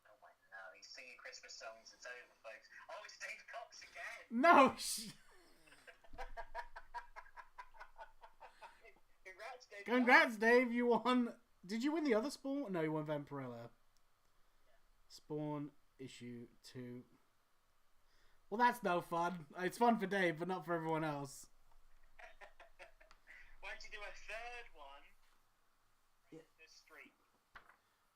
Oh my no, he's singing Christmas songs. It's over, folks. Oh, it's Dave Cox again. No! Congrats, Dave. Congrats, Dave, you won. Did you win the other Spawn? No, you won Vampirella. Spawn issue 2. Well, that's no fun. It's fun for Dave, but not for everyone else. Why don't you do a third one? Yeah. This streak.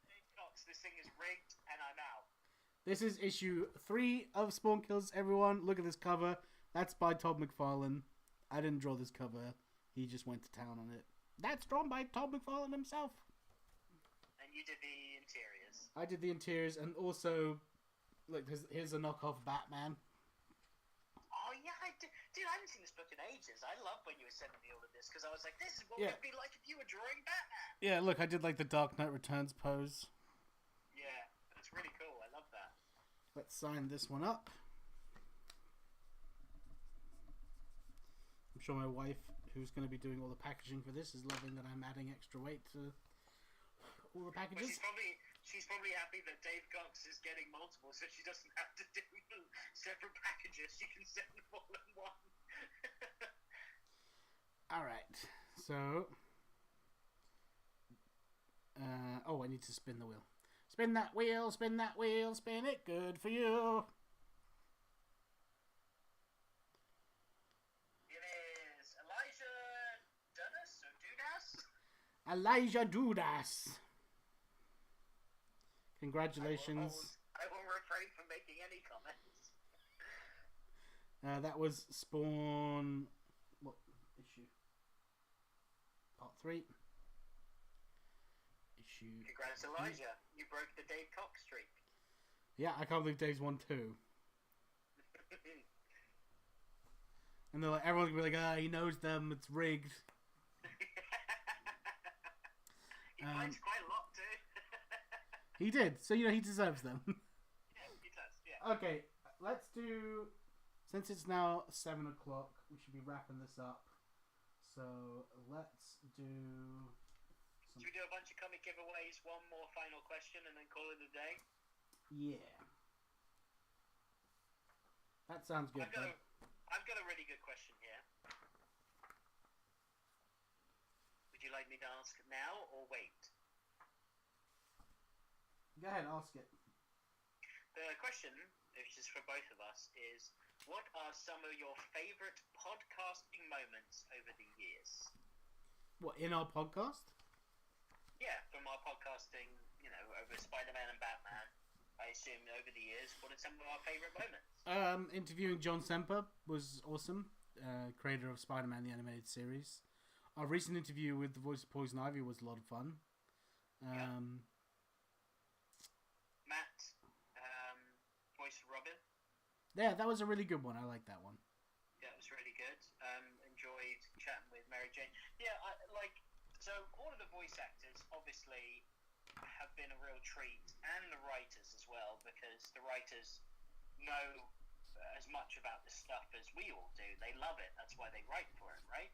Dave Cox, this thing is rigged, and I'm out. This is issue 3 of Spawn Kills, everyone. Look at this cover. That's by Todd McFarlane. I didn't draw this cover. He just went to town on it. That's drawn by Todd McFarlane himself. And you did the interiors. I did the interiors, and also, look, here's a knockoff Batman. Oh yeah, dude, I haven't seen this book in ages. I love when you were sending me all of this because I was like, this is what it would be like if you were drawing Batman. Yeah, look, I did like the Dark Knight Returns pose. Yeah, that's really cool. I love that. Let's sign this one up. I'm sure my wife, who's going to be doing all the packaging for this, is loving that I'm adding extra weight to all the packages. Well, she's probably happy that Dave Cox is getting multiple, so she doesn't have to do separate packages. She can send them all in one. All right, so oh, I need to spin the wheel. Spin that wheel, spin that wheel, spin it good for you. Elijah Dudas. Congratulations. I will refrain from making any comments. That was Spawn. What issue? Part 3. Issue. Congrats, Elijah. You broke the Dave Cox streak. Yeah, I can't believe Dave's won 2. And they're like, everyone's gonna be like, he knows them, it's rigged. He fights quite a lot too. He did, so he deserves them. Yeah, he does, yeah. Okay, let's do, since it's now 7 o'clock, we should be wrapping this up. So let's do Should we do a bunch of comic giveaways, one more final question, and then call it a day? Yeah. That sounds good. I've got a really good question here. Would you like me to ask now or wait? Go ahead, ask it. The question, which is for both of us, is what are some of your favourite podcasting moments over the years? What, in our podcast? Yeah, from our podcasting, over Spider-Man and Batman. I assume over the years, what are some of our favourite moments? Interviewing John Semper was awesome, creator of Spider-Man the Animated Series. Our recent interview with the voice of Poison Ivy was a lot of fun. Matt, voice of Robin. Yeah, that was a really good one. I like that one. Yeah, it was really good. Enjoyed chatting with Mary Jane. Yeah, so all of the voice actors obviously have been a real treat, and the writers as well, because the writers know as much about this stuff as we all do. They love it. That's why they write for it, right?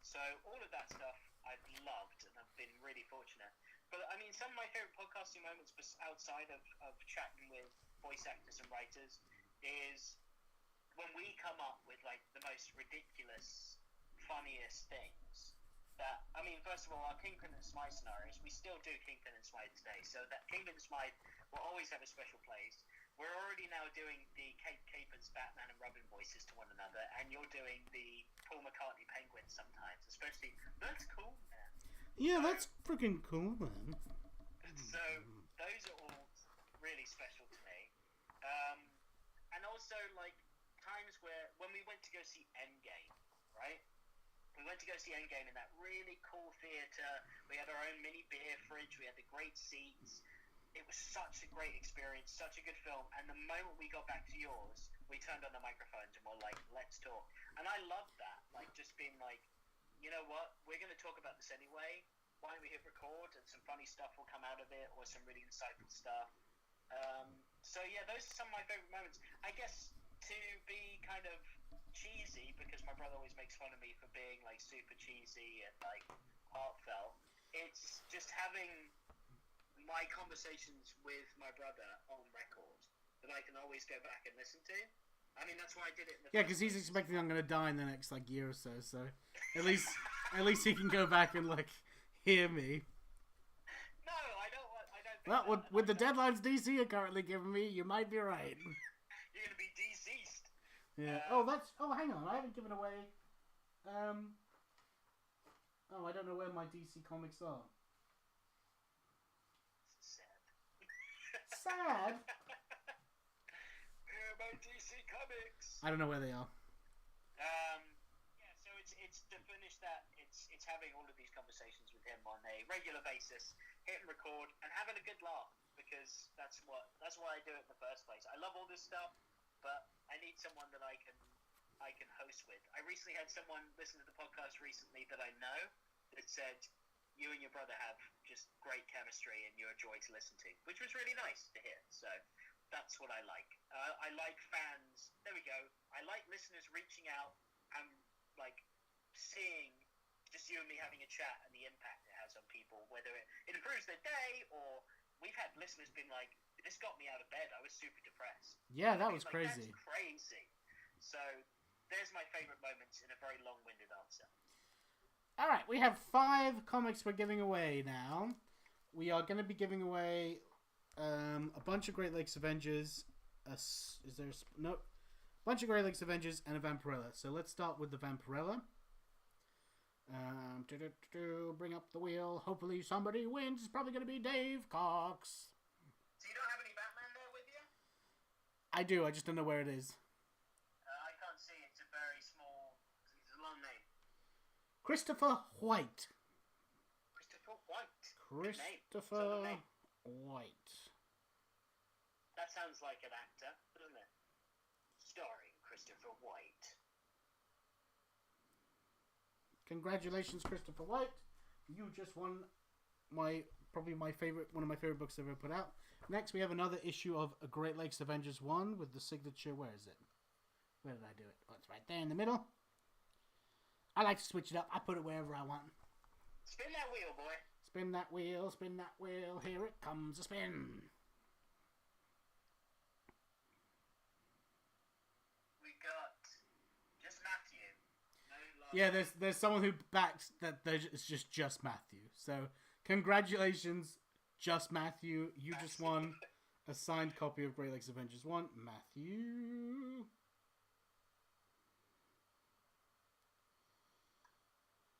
So all of that stuff I've loved, and I've been really fortunate. But I mean, some of my favorite podcasting moments outside of chatting with voice actors and writers is when we come up with the most ridiculous, funniest things. That, I mean, first of all, our Kingpin and Smythe scenarios, we still do Kingpin and Smythe today, so that Kingpin and Smythe will always have a special place. We're already now doing the Kate Capers, Batman and Robin voices to one another, and you're doing the Paul McCartney Penguin sometimes, especially. That's cool, man. Yeah, that's freaking cool, man. So, those are all also like times where when we went to go see Endgame, right? We went to go see Endgame in that really cool theater. We had our own mini beer fridge. We had the great seats. It was such a great experience, such a good film. And the moment we got back to yours, we turned on the microphones and were like, let's talk. And I loved that. Like, just being like, you know what? We're going to talk about this anyway. Why don't we hit record and some funny stuff will come out of it, or some really insightful stuff. So, yeah, those are some of my favorite moments. I guess to be kind of cheesy, because my brother always makes fun of me for being like super cheesy and like heartfelt, it's just having my conversations with my brother on record that I can always go back and listen to. I mean, that's why I did it in the because he's expecting I'm going to die in the next like year or so, so at least he can go back and like hear me. No, I don't think well, with the deadlines DC are currently giving me, you might be right. You're going to be deceased. Yeah. Hang on. I haven't given away. I don't know where my DC comics are. Sad. Where are my DC comics? I don't know where they are. Yeah. So it's to finish that. It's having all of these conversations with him on a regular basis, hitting record and having a good laugh, because that's why I do it in the first place. I love all this stuff, but I need someone that I can host with. I recently had someone listen to the podcast recently that I know that said, you and your brother have just great chemistry and you're a joy to listen to, which was really nice to hear. So that's what I like. I like fans. There we go. I like listeners reaching out and like seeing just you and me having a chat and the impact it has on people, whether it improves their day, or we've had listeners been like, this got me out of bed. I was super depressed. Yeah, that was crazy. That's crazy. So there's my favorite moments in a very long-winded answer. All right, we have 5 comics we're giving away now. We are going to be giving away a bunch of Great Lakes Avengers. Bunch of Great Lakes Avengers and a Vampirella. So let's start with the Vampirella. Bring up the wheel. Hopefully somebody wins. It's probably going to be Dave Cox. So you don't have any Batman there with you? I do. I just don't know where it is. I can't see. It's a very small. It's a long name. Christopher White. Christopher White. Christopher White. That sounds like an actor, doesn't it? Starring Christopher White. Congratulations, Christopher White. You just won one of my favorite books I've ever put out. Next, we have another issue of A Great Lakes Avengers 1 with the signature. Where is it? Where did I do it? Oh, it's right there in the middle. I like to switch it up. I put it wherever I want. Spin that wheel, boy. Spin that wheel, spin that wheel. Here it comes, a spin. We got just Matthew. Yeah, there's someone who backs that it's just Matthew. So, congratulations, Just Matthew. You just won a signed copy of Great Lakes Avengers 1. Matthew.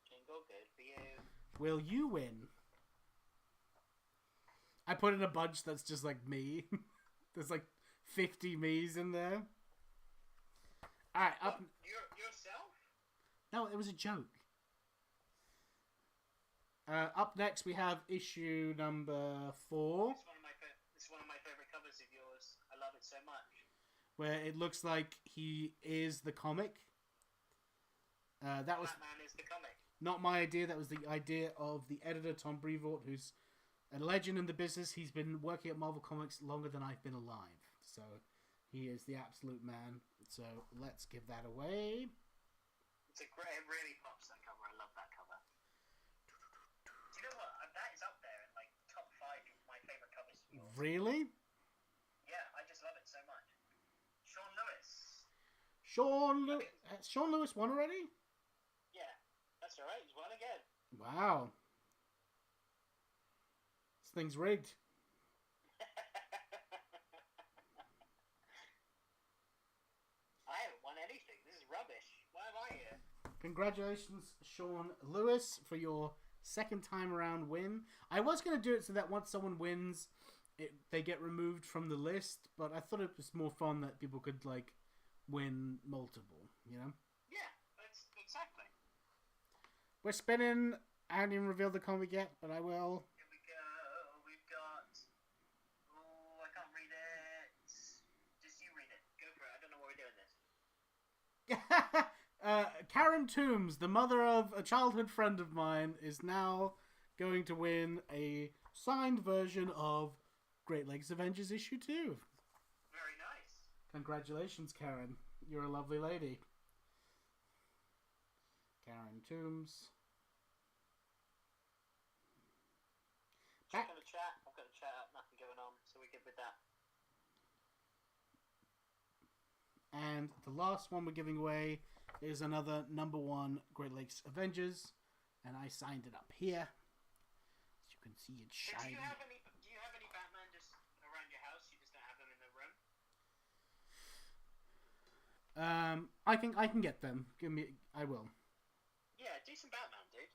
Jingle good for you. Will you win? I put in a bunch that's just like me. There's like 50 me's in there. Alright, up... Yourself? No, it was a joke. Up next, we have issue number 4. It's one of my favorite covers of yours. I love it so much. Where it looks like he is the comic. That was Batman is the comic. Not my idea. That was the idea of the editor, Tom Brevoort, who's a legend in the business. He's been working at Marvel Comics longer than I've been alive. So he is the absolute man. So let's give that away. It's a great, it really pops, that cover. I love that cover. Do you know what? That is up there in like top 5 of my favorite covers. Really? Yeah, I just love it so much. Sean Lewis. Has Sean Lewis won already? Yeah, that's alright. He's won again. Wow. This thing's rigged. I haven't won anything. This is rubbish. Why am I here? Congratulations, Sean Lewis, for your second time around win. I was going to do it so that once someone wins, they get removed from the list. But I thought it was more fun that people could like win multiple. You know. Yeah, that's exactly. We're spinning. I haven't even revealed the comic yet, but I will. Here we go. We've got. Oh, I can't read it. Just you read it. Go for it. I don't know why we're doing this. Karen Toombs, the mother of a childhood friend of mine, is now going to win a signed version of Great Lakes Avengers issue 2. Very nice. Congratulations, Karen. You're a lovely lady. Karen Toombs. Check on the chat. I've got a chat up, nothing going on, so we're good with that. And the last one we're giving away is another #1 Great Lakes Avengers, and I signed it up here. As you can see, it's shiny. Do you have any Batman just around your house? You just don't have them in the room? I can get them. I will. Yeah, do some Batman, dude.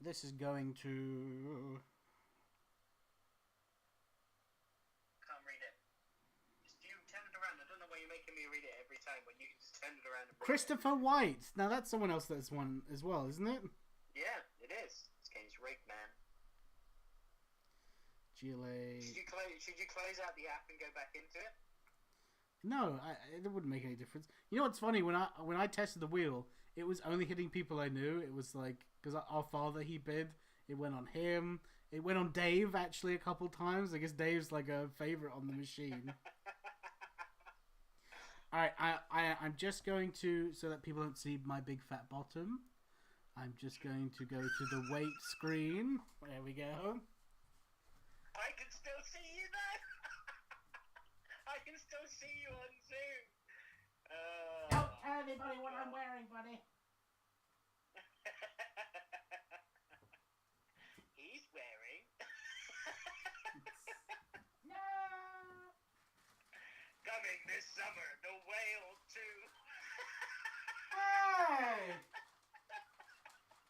This is going to... Can't read it. Just you turn it around. I don't know why you're making me read it every time when you can just turn it around and read Christopher White. Now that's someone else that's won as well, isn't it? Yeah, it is. It's against Rick, man. GLA... Should you close out the app and go back into it? No, it wouldn't make any difference. You know what's funny? When I tested the wheel, it was only hitting people I knew. It was like, because our father, he bid. It went on him. It went on Dave, actually, a couple times. I guess Dave's like a favorite on the machine. Alright, I'm just going to, so that people don't see my big fat bottom, I'm just going to go to the wait screen. There we go. I can still see you there. I can still see you on Zoom. Don't tell anybody what I'm wearing, buddy. He's wearing. No. Coming this summer, The Whale 2. Hey!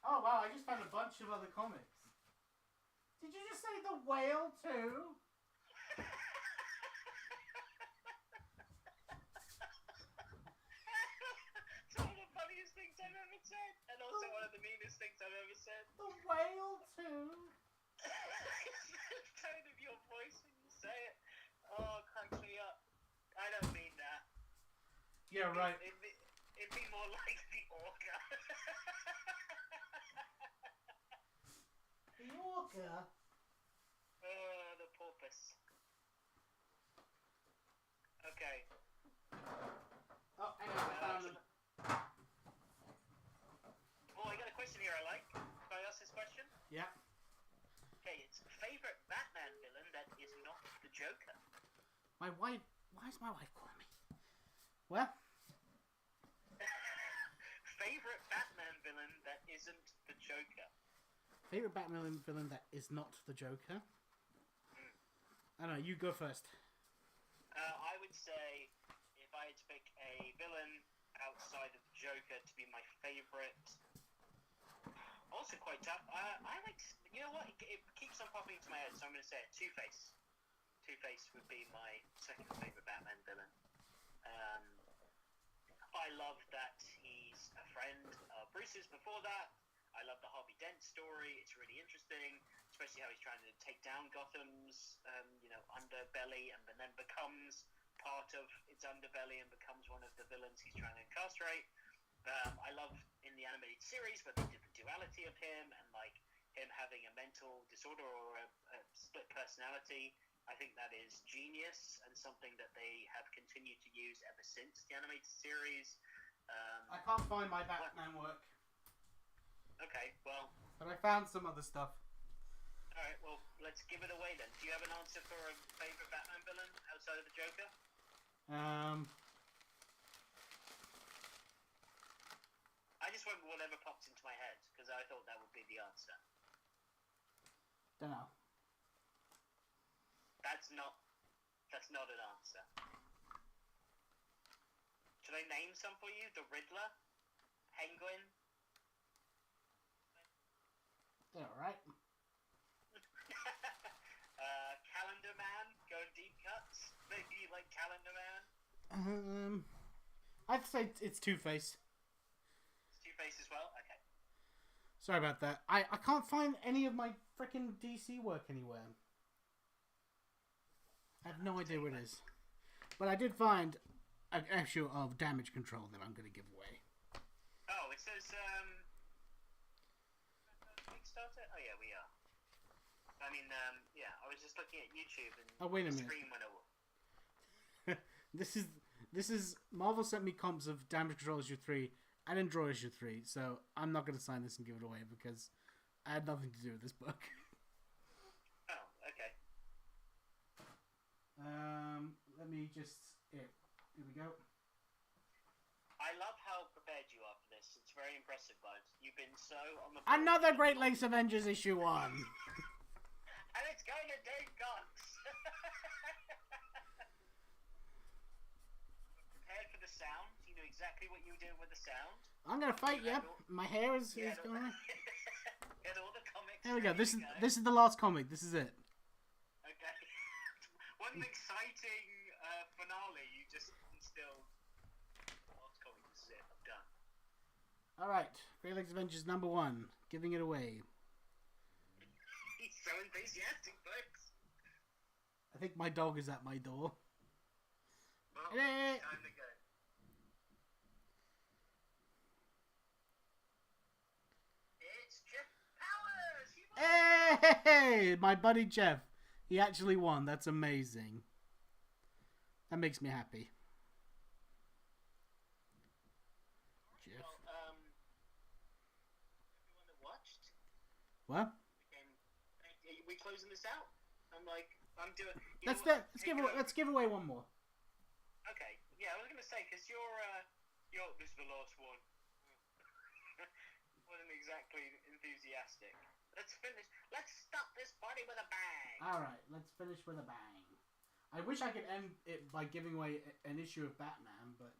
Oh wow, I just found a bunch of other comics. Did you just say The Whale 2? It's one of the funniest things I've ever said, and also one of the meanest things I've ever said. The Whale 2? The tone of your voice when you say it. Oh, cracks me up. I don't mean that. Yeah, right. It'd be more like the orca. The orca? Oh, the porpoise. Okay. Oh, hang on, I found them. Oh, I got a question here I like. Can I ask this question? Yeah. Okay, it's favorite Batman villain that is not the Joker. My wife... Why is my wife calling me? Well? Favorite Batman villain that isn't the Joker. Favorite Batman villain that is not the Joker? I don't know, you go first. I would say, if I had to pick a villain outside of the Joker to be my favorite, also quite tough. I like, you know what? It keeps on popping into my head, so I'm going to say it. Two-Face. Two-Face would be my second favorite Batman villain. I love that he's a friend of Bruce's before that. I love the Harvey Dent story. It's really interesting, especially how he's trying to take down Gotham's, underbelly, and then becomes part of its underbelly and becomes one of the villains he's trying to incarcerate. I love in the animated series where they did the duality of him and like him having a mental disorder or a split personality. I think that is genius and something that they have continued to use ever since the animated series. I can't find my Batman work. Okay, well... But I found some other stuff. Alright, well, let's give it away then. Do you have an answer for a favourite Batman villain outside of the Joker? I just went with whatever popped into my head, because I thought that would be the answer. Dunno. That's not an answer. Should I name some for you? The Riddler? Penguin? They're alright. I'd say it's Two-Face. It's Two-Face as well? Okay. Sorry about that. I can't find any of my freaking DC work anywhere. I have no idea where it is. But I did find an issue of Damage Control that I'm going to give away. Oh, it says, Kickstarter? Oh, yeah, we are. I mean, yeah, I was just looking at YouTube and wait a the minute. screen went over. This is Marvel sent me comps of Damage Control issue 3 and Enjoy issue 3, so I'm not going to sign this and give it away because I had nothing to do with this book. Oh, okay. Let me just... Here we go. I love how prepared you are for this. It's very impressive, bud. You've been so on the... Another Great Lakes Avengers issue 1! And it's going to Dave Cox! Prepared for the sound? You know exactly what you do with the sound? I'm going to fight, yep. My hair is going on. Get all the comics. There we go. This is the last comic. This is it. Okay. What an exciting finale you just instilled. Last comic. This is it. I'm done. Alright. Great Lakes Avengers number 1. Giving it away. He's so enthusiastic, folks. I think my dog is at my door. Well, Hey. time to go. It's Jeff Powers! Hey! My buddy Jeff. He actually won. That's amazing. That makes me happy. Jeff. Well, everyone that watched, What? are we closing this out? I'm doing. Let's give away one more. Okay, yeah, I was gonna say because you're. This is the last one. Wasn't exactly enthusiastic. Let's finish. Let's stop this party with a bang. All right, let's finish with a bang. I wish I could end it by giving away an issue of Batman, but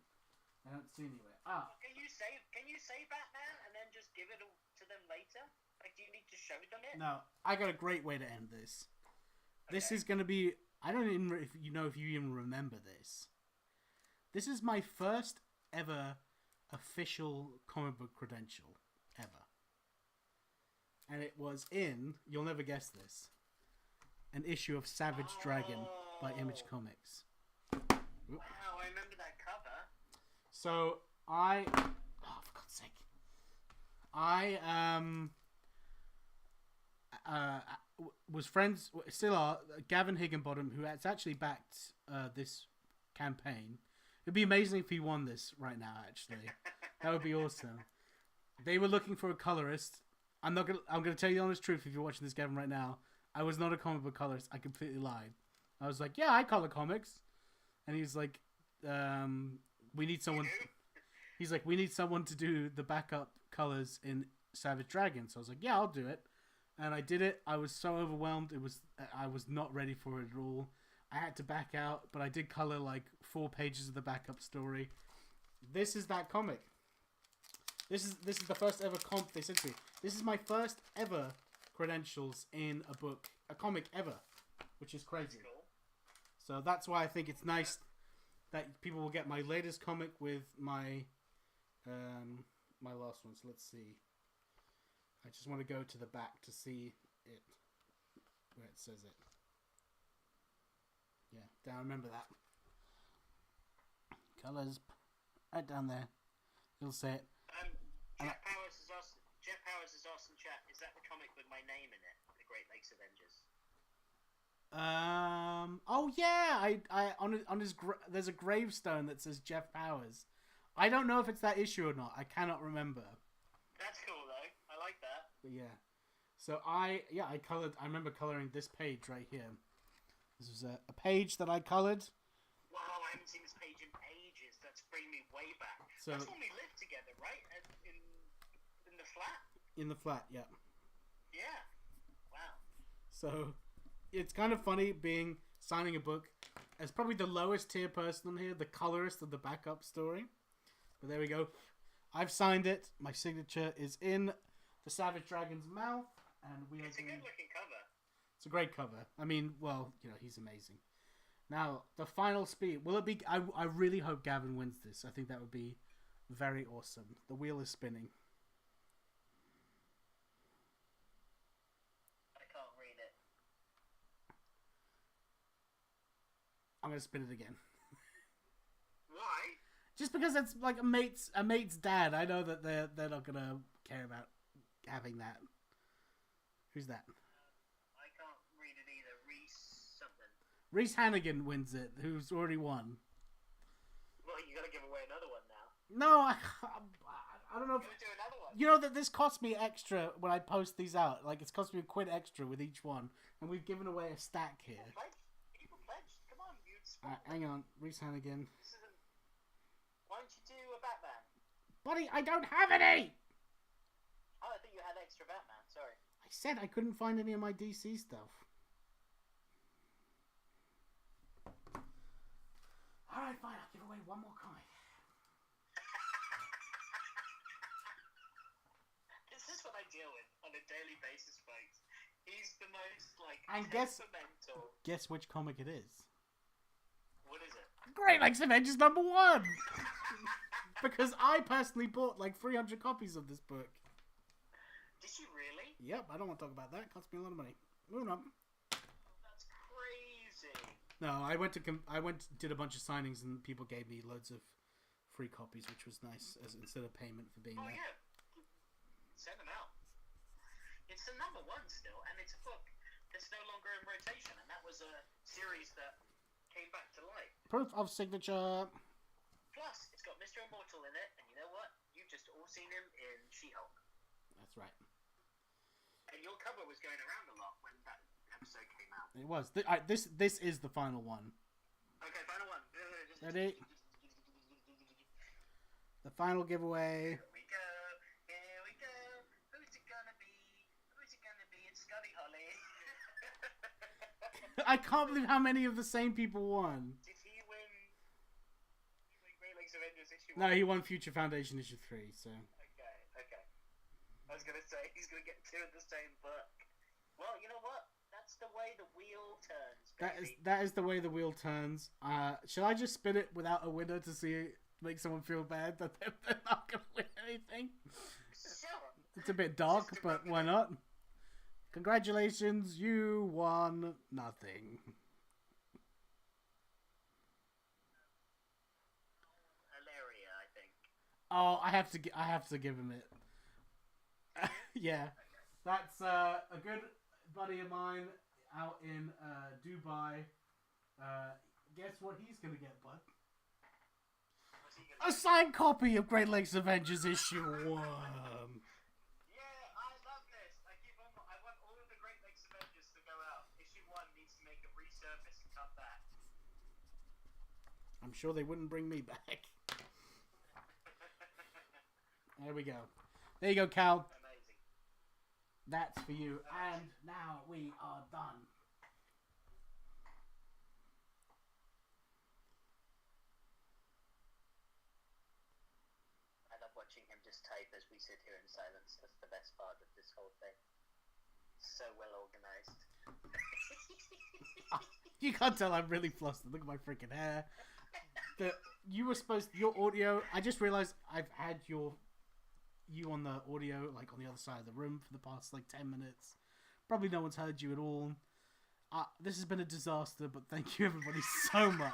I don't see anywhere. Can you say Batman and then just give it to them later? Like, do you need to show them it? No, I got a great way to end this. This Okay. is going to be... I don't even know if you even remember this. This is my first ever official comic book credential. Ever. And it was in... You'll never guess this. An issue of Savage Dragon by Image Comics. Wow, I remember that cover. So, I... Oh, for God's sake. Was friends, still are, Gavin Higginbottom, who has actually backed this campaign. It'd be amazing if he won this right now, actually. That would be awesome. They were looking for a colorist. I'm gonna tell you the honest truth if you're watching this, Gavin, right now. I was not a comic book colorist. I completely lied. I was like, yeah, I color comics. And he's like, we need someone... He's like, we need someone to do the backup colors in Savage Dragon. So I was like, yeah, I'll do it. And I did it. I was so overwhelmed. I was not ready for it at all. I had to back out, but I did color like 4 pages of the backup story. This is that comic. This is the first ever comp they sent me. This is my first ever credentials in a comic ever, which is crazy. Cool. So that's why I think it's nice that people will get my latest comic with my my last one. So let's see. I just want to go to the back to see it, where it says it. Yeah, down. Remember that. Colors, right down there. You'll say it. Jeff Powers is asked in chat. Is that the comic with my name in it? The Great Lakes Avengers. Oh yeah. I on his there's a gravestone that says Jeff Powers. I don't know if it's that issue or not. I cannot remember. That's cool though. I like that. But yeah. So I remember coloring this page right here. This was a page that I colored. Wow, I haven't seen this page in ages. That's bringing me way back. So, that's when we lived together, right? In the flat? In the flat, yeah. Yeah. Wow. So it's kind of funny signing a book as probably the lowest tier person on here, the colorist of the backup story. But there we go. I've signed it. My signature is in the Savage Dragon's mouth, and it's a good looking cover. It's a great cover. I mean, well, he's amazing. Now, the final speed. Will it be... I really hope Gavin wins this. I think that would be very awesome. The wheel is spinning. I can't read it. I'm going to spin it again. Why? Just because it's like a mate's dad. I know that they're not going to care about having that. Who's that? I can't read it either. Reese something. Reese Hannigan wins it, who's already won. Well, you gotta give away another one now. No, I don't know. You gotta do another one. You know that this cost me extra when I post these out. Like, it's cost me £1 extra with each one. And we've given away a stack here. People pledged. Come on, you'd Hang on. Reese Hannigan. Why don't you do a Batman? Buddy, I don't have any! Oh, I think you had extra Batman. Sorry. I said I couldn't find any of my DC stuff. Alright, fine. I'll give away one more comic. This is what I deal with on a daily basis, folks. He's the most, like, And temperamental. Guess which comic it is. What is it? Great Lakes Avengers #1! Because I personally bought like 300 copies of this book. Did you really? Yep, I don't want to talk about that. It cost me a lot of money. Moving on. That's crazy. No, I did a bunch of signings and people gave me loads of free copies, which was nice as instead of payment for being there. Yeah. Send them out. It's the #1 still, and it's a book that's no longer in rotation, and that was a series that came back to life. Proof of signature. Plus, it's got Mr. Immortal in it, and you know what? You've just all seen him in She-Hulk. That's right. And your cover was going around a lot when that episode came out. It was. This is the final one. Okay, final one. Ready? The final giveaway. Here we go. Here we go. Who's it gonna be? Who's it gonna be? It's Scotty Holly. I can't believe how many of the same people won. Did he win? Great Lakes Avengers issue 1? No, he won Future Foundation issue 3. So. Okay. I was gonna say he's gonna get 2 of the same book. Well, you know what? That's the way the wheel turns. Baby. That is the way the wheel turns. Shall I just spin it without a winner to make someone feel bad that they're not gonna win anything? Sure. It's a bit dark, but why not? Congratulations, you won nothing. Hilaria, I think. Oh, I have to give him it. Yeah, that's a good buddy of mine out in Dubai. Guess what he's gonna get, bud? What's he A gonna signed copy of Great Lakes Avengers issue 1. Yeah, I love this. I want all of the Great Lakes Avengers to go out. Issue 1 needs to make a resurface and come back. I'm sure they wouldn't bring me back. There we go. There you go, Cal. Amazing. That's for you. And now we are done. I love watching him just type as we sit here in silence. That's the best part of this whole thing. So well organized. You can't tell I'm really flustered. Look at my freaking hair. You were supposed... Your audio... I just realized I've had you on the audio, like, on the other side of the room for the past, like, 10 minutes. Probably no one's heard you at all. This has been a disaster, but thank you, everybody, so much.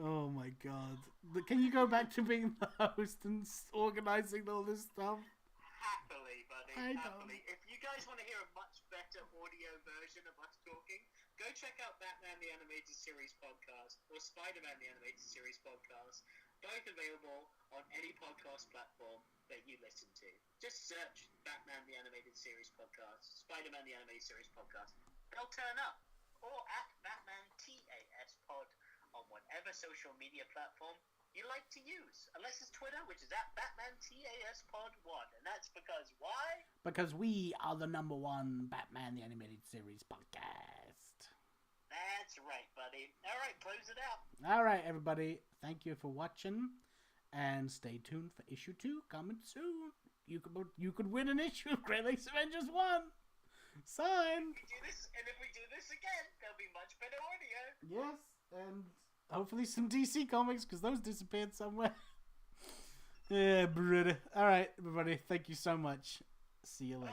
Oh, my God. Can you go back to being the host and organizing all this stuff? Happily, buddy. I know. Happily. If you guys want to hear a much better audio version of us talking, go check out Batman the Animated Series podcast or Spider-Man the Animated Series podcast. Both available on any podcast platform that you listen to. Just search Batman the Animated Series podcast, Spider-Man the Animated Series podcast. They'll turn up. Or at Batman TAS pod on whatever social media platform you like to use. Unless it's Twitter, which is at Batman TAS pod 1. And that's because why? Because we are the #1 Batman the Animated Series podcast. That's right, buddy. All right, close it out. All right, everybody. Thank you for watching, and stay tuned for issue 2 coming soon. You could win an issue of Great Lakes Avengers 1. Sign. If we do this again, there'll be much better audio. Yes, and hopefully some DC comics, because those disappeared somewhere. Yeah, brother. All right, everybody. Thank you so much. See you later.